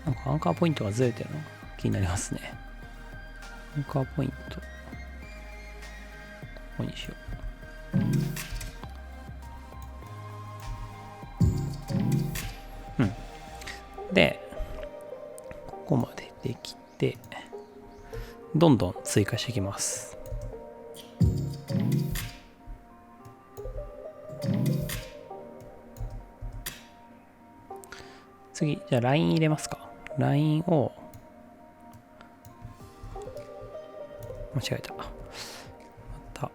なんかアンカーポイントがずれてるのが気になりますね。アンカーポイントここにしよう。でここまでできて、どんどん追加していきます。次じゃあライン入れますか。ラインを間違えた。また、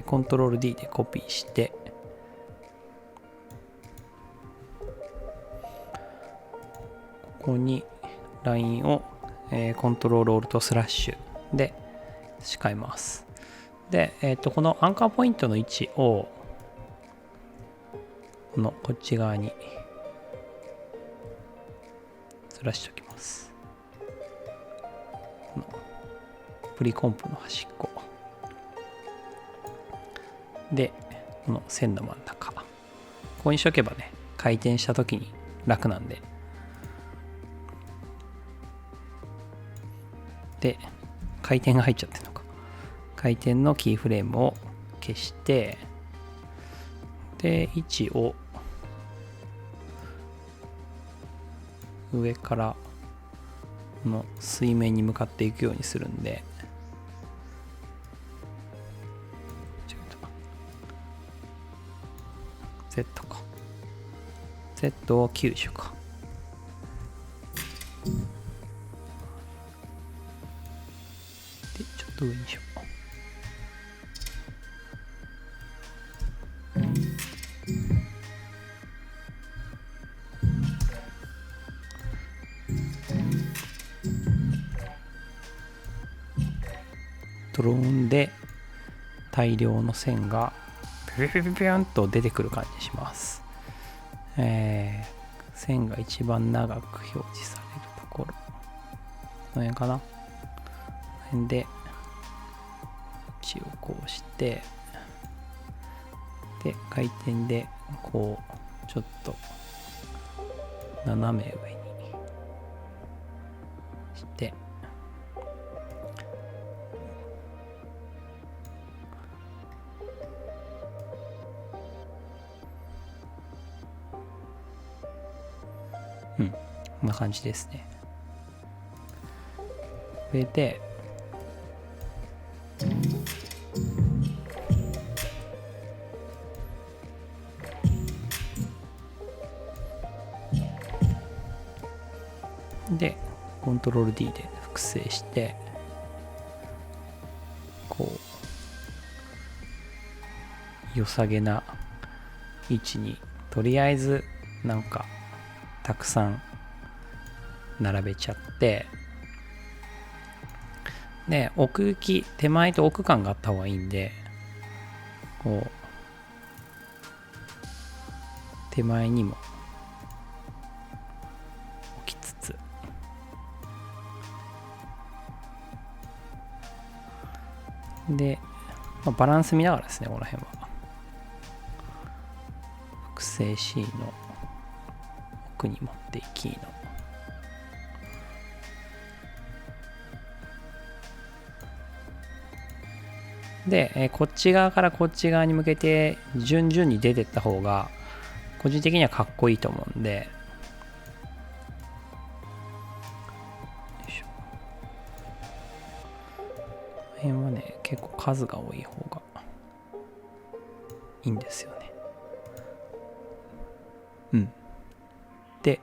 コントロール D でコピーして、ここにラインを、コントロールオルトスラッシュで仕替えます。で、このアンカーポイントの位置をこっち側にずらしておきます。プリコンプの端っこで、この線の真ん中、ここにしとけばね、回転した時に楽なんで。で、回転が入っちゃってるのか。回転のキーフレームを消して、で、位置を上からの水面に向かっていくようにするんで、Z か。Z を90か。で、ちょっと上にしよう。ドローンで大量の線がピュピュピュピュンと出てくる感じします。線が一番長く表示されるところ、この辺かな。この辺で位置をこうして、で回転でこうちょっと斜め上にして、こんな感じですね。これでコントロール D で複製して、こう良さげな位置にとりあえずなんかたくさん並べちゃって、で奥行き、手前と奥感があった方がいいんで、こう手前にも置きつつ、で、バランス見ながらですね、この辺は複製 C の奥に持っていきの、で、こっち側からこっち側に向けて順々に出てった方が個人的にはかっこいいと思うんで、よいしょ、この辺はね結構数が多い方がいいんですよね。で、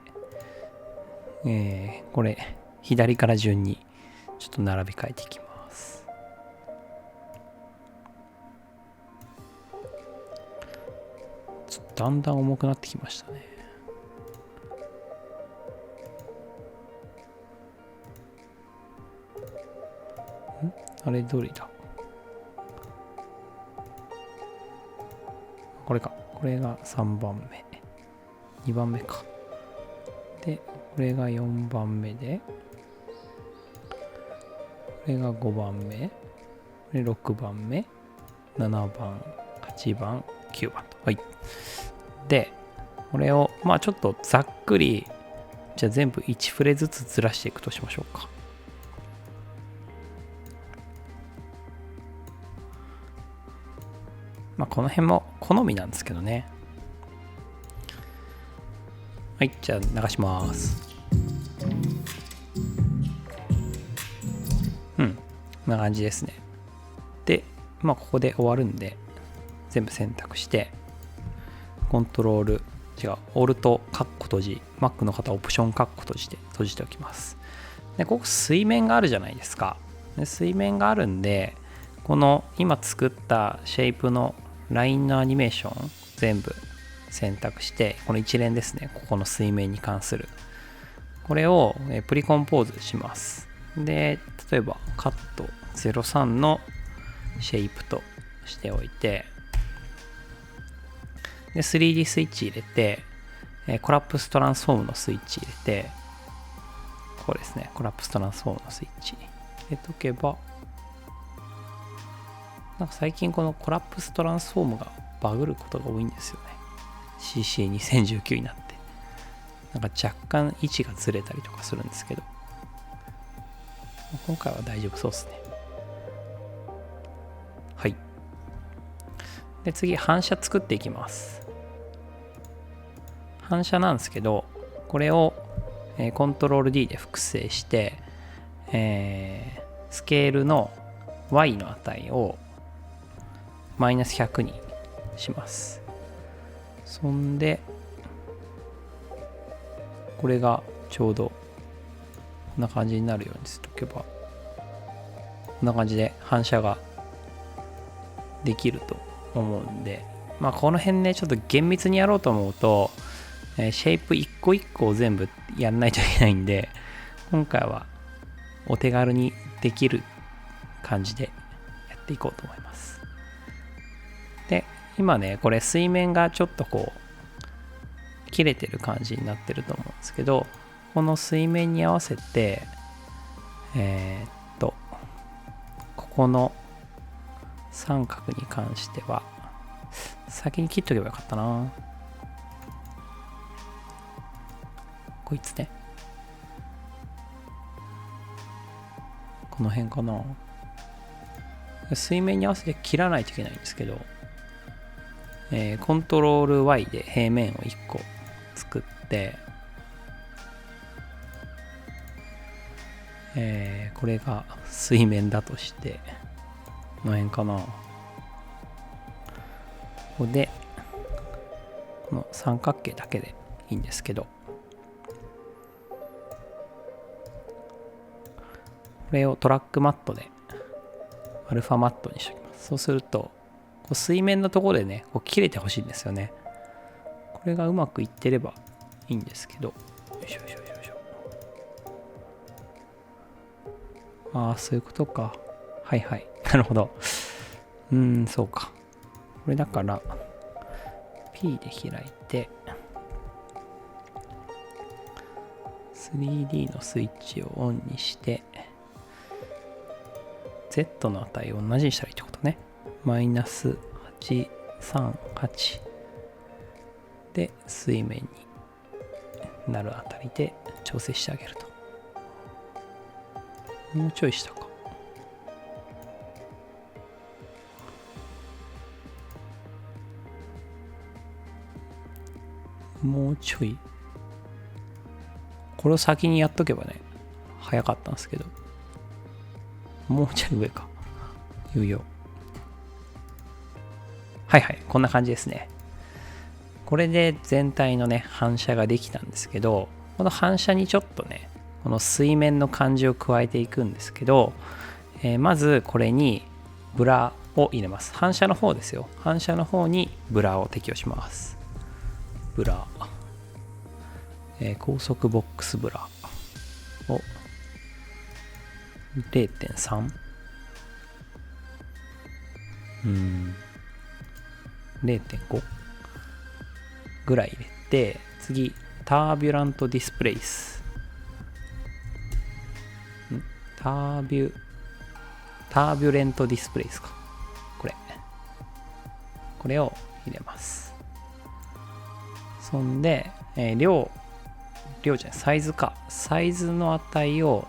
これ左から順にちょっと並び替えていきます。だんだん重くなってきましたね。あれどれだ、これか。これが3番目、2番目か。でこれが4番目で、これが5番目、これ6番目、7番、8番、9番と。はい。でこれをちょっとざっくり、じゃあ全部1フレずつずらしていくとしましょうか。この辺も好みなんですけどね。はい、じゃあ流します。こんな感じですね。で、ここで終わるんで、全部選択して、コントロール、オルト、カッコ閉じ、Mac の方はオプションカッコ閉じておきます。で、ここ水面があるじゃないですか。で、水面があるんで、この今作ったシェイプのラインのアニメーション全部選択して、この一連ですね、ここの水面に関する。これをプリコンポーズします。で、例えばカット03のシェイプとしておいて、で 3D スイッチ入れて、コラプストランスフォームのスイッチ入れて、これですね、コラプストランスフォームのスイッチ入れとけば、なんか最近このコラプストランスフォームがバグることが多いんですよね。CC2019 になって。なんか若干位置がずれたりとかするんですけど、今回は大丈夫そうですね。はい。で、次、反射作っていきます。反射なんですけど、これを、コントロール D で複製して、スケールの Y の値をマイナス100にします。そんでこれがちょうどこんな感じになるようにしておけば、こんな感じで反射ができると思うんで、まあこの辺ねちょっと厳密にやろうと思うと、シェイプ一個一個を全部やんないといけないんで、今回はお手軽にできる感じでやっていこうと思います。で今ねこれ水面がちょっとこう切れてる感じになってると思うんですけど、この水面に合わせてここの三角に関しては先に切っとけばよかったな。こいつね、この辺かな。水面に合わせて切らないといけないんですけど、コントロール Y で平面を1個作って、これが水面だとして、この辺かな。ここでこの三角形だけでいいんですけど、これをトラックマットでアルファマットにしておきます。そうするとこう水面のところでねこう切れてほしいんですよね。これがうまくいってればいいんですけど、よいしょよいしょよいしょ。ああそういうことか。はいはい、なるほど。そうか。これだから P で開いて 3D のスイッチをオンにして、Z の値を同じにしたらいいってことね。マイナス838で水面になるあたりで調整してあげると。もうちょい下か。もうちょい。これを先にやっとけばね早かったんですけど、もうちょい上か。いよいよ。はいはい、こんな感じですね。これで全体のね反射ができたんですけど、この反射にちょっとねこの水面の感じを加えていくんですけど、まずこれにブラを入れます。反射の方ですよ。反射の方にブラを適用します。ブラ、高速ボックスブラを 0.3 0.5 ぐらい入れて、次タービュラントディスプレイス、タービュレントディスプレイスか。これを入れます。そんで、量じゃない、サイズか。サイズの値を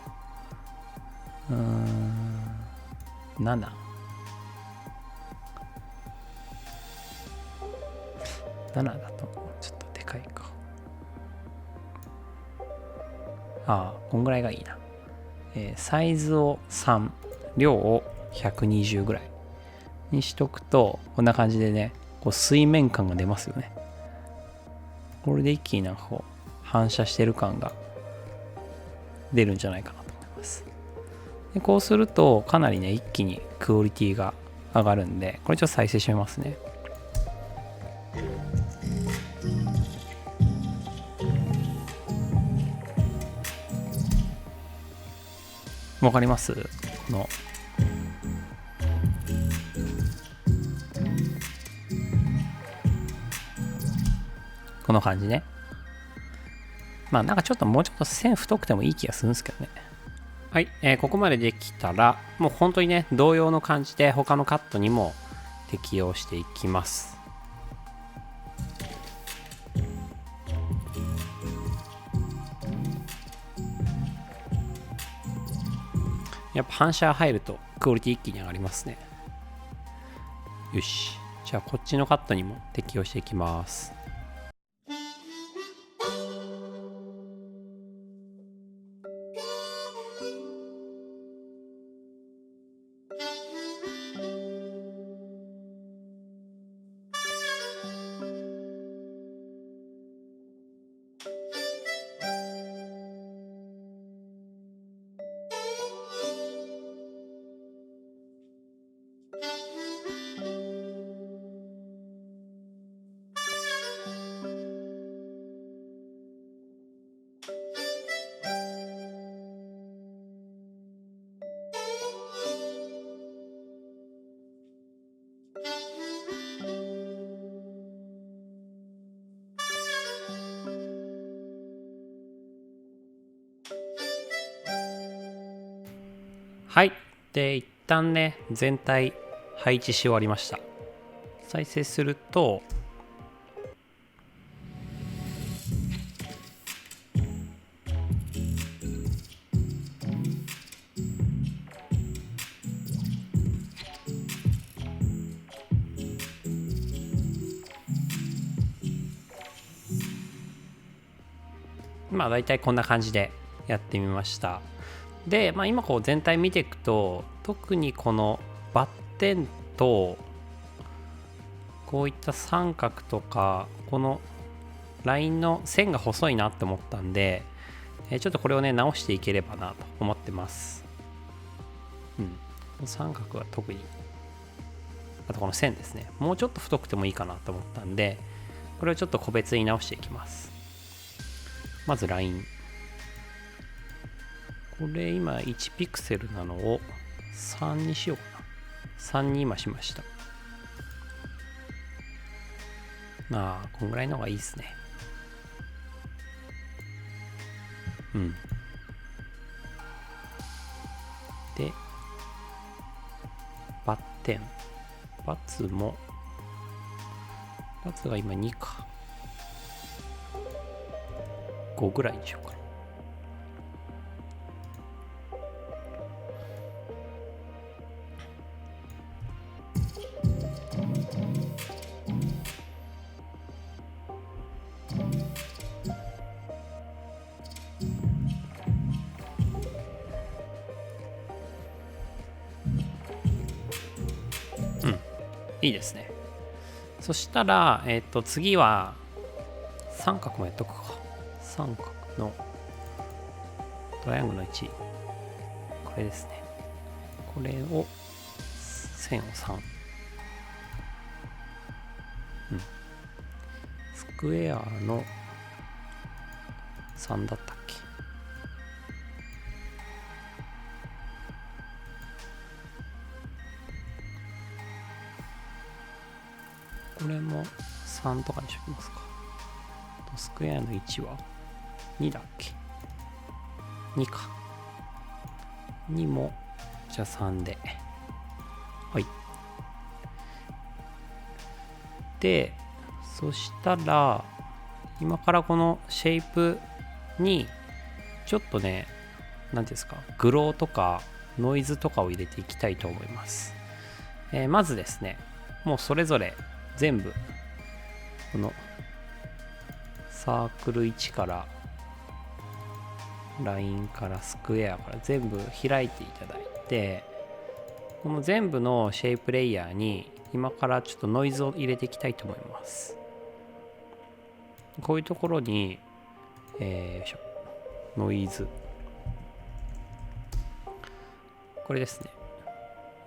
7だとちょっとでかいか。こんぐらいがいいな。サイズを3、量を120ぐらいにしとくと、こんな感じでねこう水面感が出ますよね。これで一気になんかこう反射してる感が出るんじゃないかなと思います。でこうするとかなりね一気にクオリティが上がるんで、これちょっと再生してみますね。わかります？この感じね。まあなんかちょっともうちょっと線太くてもいい気がするんですけどね。はい、ここまでできたらもう本当にね同様の感じで他のカットにも適用していきます。やっぱ反射入るとクオリティ一気に上がりますね。よし、じゃあこっちのカットにも適用していきます。はい。で、一旦ね、全体配置し終わりました。再生すると、まあ大体こんな感じでやってみました。で、今こう全体見ていくと、特にこのバッテンとこういった三角とかこのラインの線が細いなって思ったんで、ちょっとこれをね直していければなと思ってます。三角は特に、あとこの線ですね、もうちょっと太くてもいいかなと思ったんで、これをちょっと個別に直していきます。まずライン、これ今1ピクセルなのを3にしようかな。3に今しました。こんぐらいの方がいいですね。で、バッテン、バツが今2か5ぐらいにしようかな。いいですね。そしたら、次は三角もやっとくか。三角のトライアングルの1、これですね。これを線を3、スクエアの3だったっけ。これも3とかにしときますか。スクエアの1は2だっけ。2か。2もじゃあ3で、はい。で、そしたら今からこのシェイプにちょっとね、何ですか、グローとかノイズとかを入れていきたいと思います。まずですね、もうそれぞれ全部このサークル1からラインからスクエアから全部開いていただいて、この全部のシェイプレイヤーに今からちょっとノイズを入れていきたいと思います。こういうところに、よいしょ、ノイズ、これですね、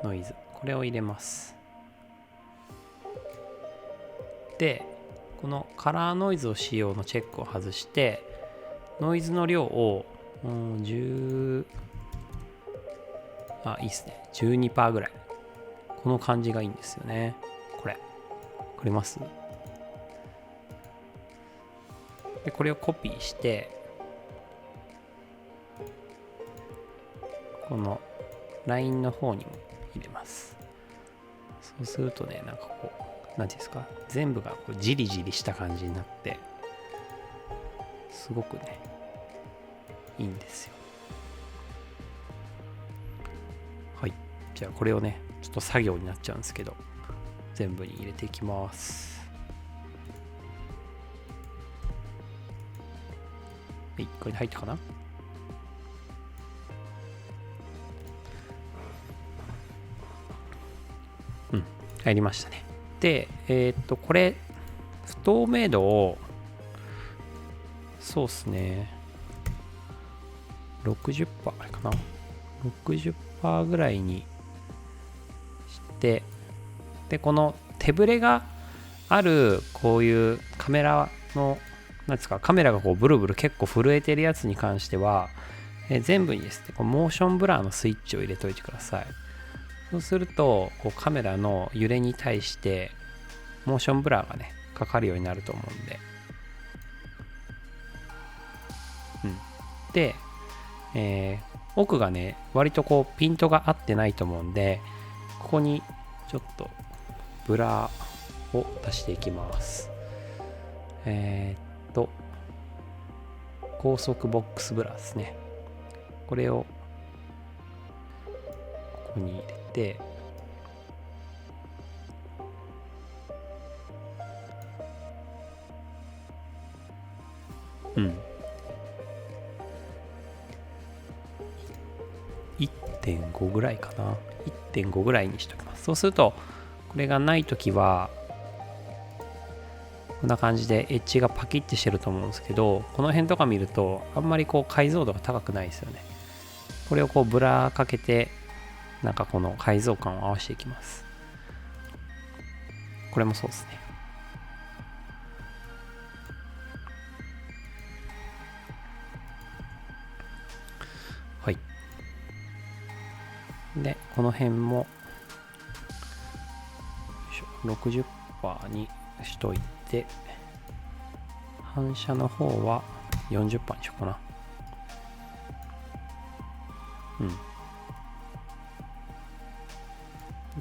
ノイズ、これを入れます。で、このカラーノイズを使用のチェックを外して、ノイズの量を10、いいですね、12% ぐらい、この感じがいいんですよね。これわかります？でこれをコピーしてこのラインの方にも入れます。そうするとね、なんかこう、何ていうんですか、全部がこうジリジリした感じになってすごくねいいんですよ。はい、じゃあこれをねちょっと作業になっちゃうんですけど、全部に入れていきます。はい、これで入ったかな。入りましたね。で、これ不透明度をそうですね 60% あれかな、 60% ぐらいにして、でこの手ブレがあるこういうカメラのなんですか、カメラがこうブルブル結構震えてるやつに関しては、全部にですねこうモーションブラーのスイッチを入れといてください。そうするとこうカメラの揺れに対してモーションブラーがねかかるようになると思うんで、で、奥がね割とこうピントが合ってないと思うんで、ここにちょっとブラを足していきます。高速ボックスブラですね。これをここに入れて、1.5 ぐらいかな。1.5 ぐらいにしときます。そうするとこれがないときはこんな感じでエッジがパキッてしてると思うんですけど、この辺とか見るとあんまりこう解像度が高くないですよね。これをこうブラかけてなんかこの解像感を合わせていきます。これもそうですね。はい。でこの辺も 60% にしといて、反射の方は 40% にしようかな。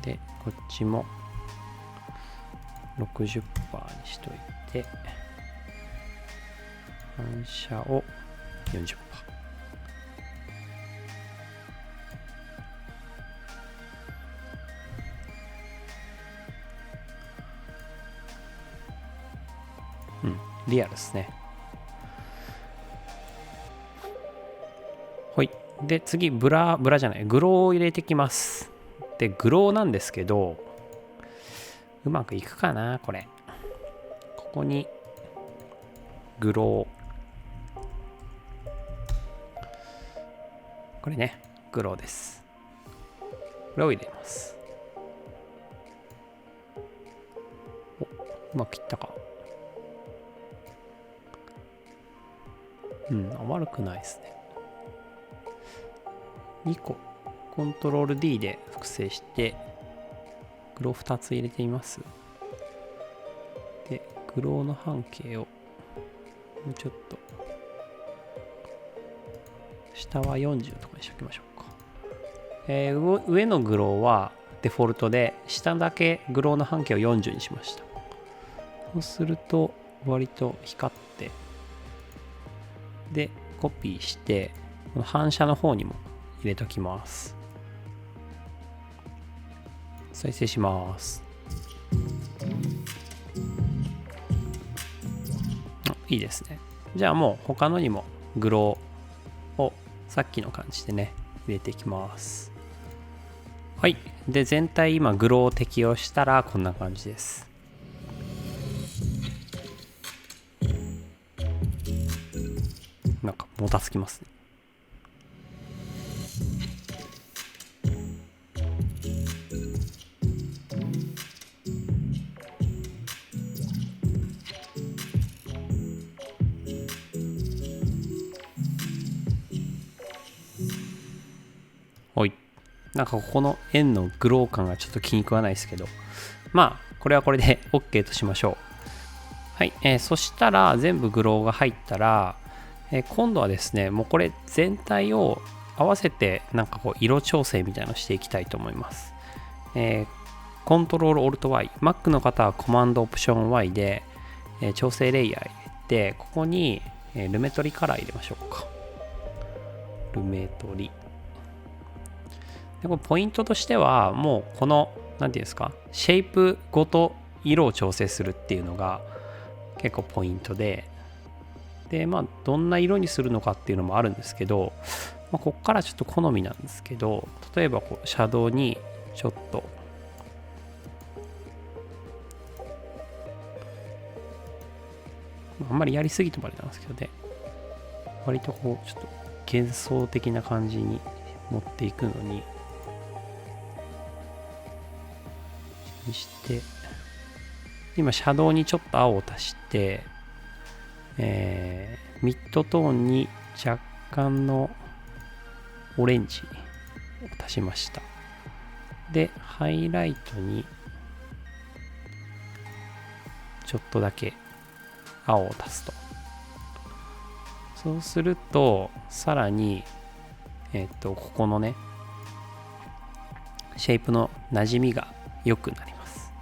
でこっちも 60% にしといて、反射を 40%。リアルですね。はい。で次ブラじゃない、グローを入れてきます。でグローなんですけど、うまくいくかなこれ。ここにグロー、これね、グローです。これを入れます。お、うまくいったか。悪くないですね。2個コントロール D で複製してグロー2つ入れてみます。でグローの半径をもうちょっと下は40とかにしておきましょうか。上のグローはデフォルトで、下だけグローの半径を40にしました。そうすると割と光って、でコピーしてこの反射の方にも入れときます。再生します。いいですね。じゃあもう他のにもグローをさっきの感じでね入れていきます。はい。で全体今グローを適用したらこんな感じです。なんかもたつきますね。はい。なんかここの円のグロー感がちょっと気に食わないですけど、まあこれはこれで OK としましょう。はい。そしたら全部グローが入ったら、今度はですね、もうこれ全体を合わせてなんかこう色調整みたいなのをしていきたいと思います。コントロール Alt Y、Mac の方はコマンドオプション Y で、調整レイヤー入れて、ここに、ルメトリカラー入れましょうか。ルメトリ。でこれポイントとしては、もうこの何ていうんですか、シェイプごと色を調整するっていうのが結構ポイントで、まあどんな色にするのかっていうのもあるんですけど、ここからちょっと好みなんですけど、例えばこうシャドウにちょっとあんまりやりすぎてもあれなんですけどね、割とこうちょっと幻想的な感じに持っていくのにして今シャドウにちょっと青を足して、ミッドトーンに若干のオレンジを足しました。でハイライトにちょっとだけ青を足すと、そうするとさらに、ここのねシェイプの馴染みが良くなります。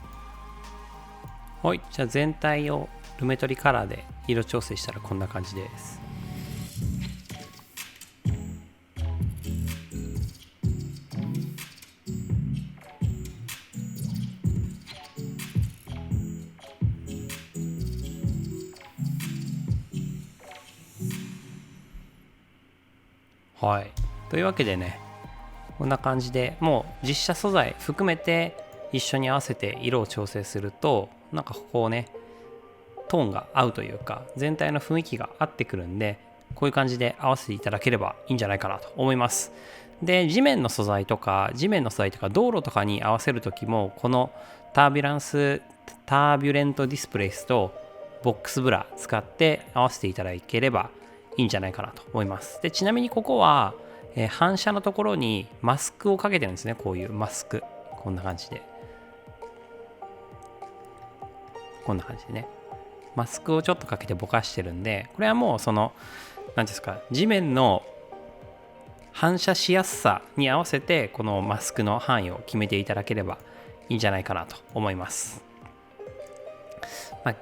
はい、じゃあ全体をルメトリカラーで色調整したらこんな感じです。はい、というわけでね、こんな感じでもう実写素材含めて一緒に合わせて色を調整すると、なんかここをねトーンが合うというか全体の雰囲気が合ってくるんで、こういう感じで合わせていただければいいんじゃないかなと思います。で、地面の素材とか道路とかに合わせる時も、このタービュレントディスプレイスとボックスブラ使って合わせていただければいいんじゃないかなと思います。で、ちなみにここは、反射のところにマスクをかけてるんですね。こういうマスク、こんな感じでねマスクをちょっとかけてぼかしてるんで、これはもうその何ですか、地面の反射しやすさに合わせてこのマスクの範囲を決めていただければいいんじゃないかなと思います。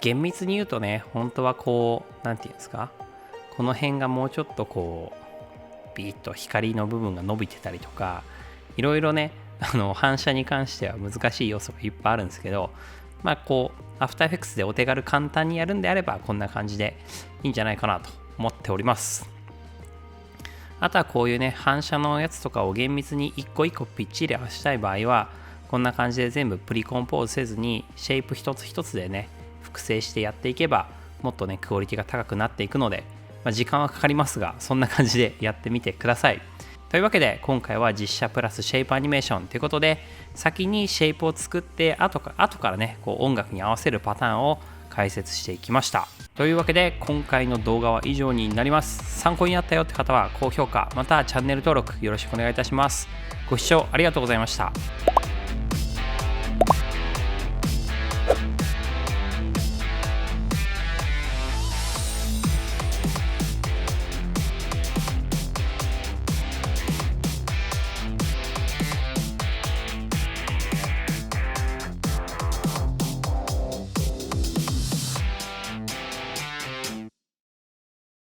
厳密に言うとね、本当はこうなんていうんですか、この辺がもうちょっとこうビーッと光の部分が伸びてたりとか、いろいろね反射に関しては難しい要素がいっぱいあるんですけど、こうアフターエフェクツでお手軽簡単にやるんであればこんな感じでいいんじゃないかなと思っております。あとはこういうね反射のやつとかを厳密に一個一個ぴっちり合わせたい場合は、こんな感じで全部プリコンポーズせずにシェイプ一つ一つでね複製してやっていけば、もっとねクオリティが高くなっていくので、時間はかかりますが、そんな感じでやってみてください。というわけで今回は実写プラスシェイプアニメーションということで、先にシェイプを作って後からねこう音楽に合わせるパターンを解説していきました。というわけで今回の動画は以上になります。参考になったよって方は高評価またチャンネル登録よろしくお願いいたします。ご視聴ありがとうございました。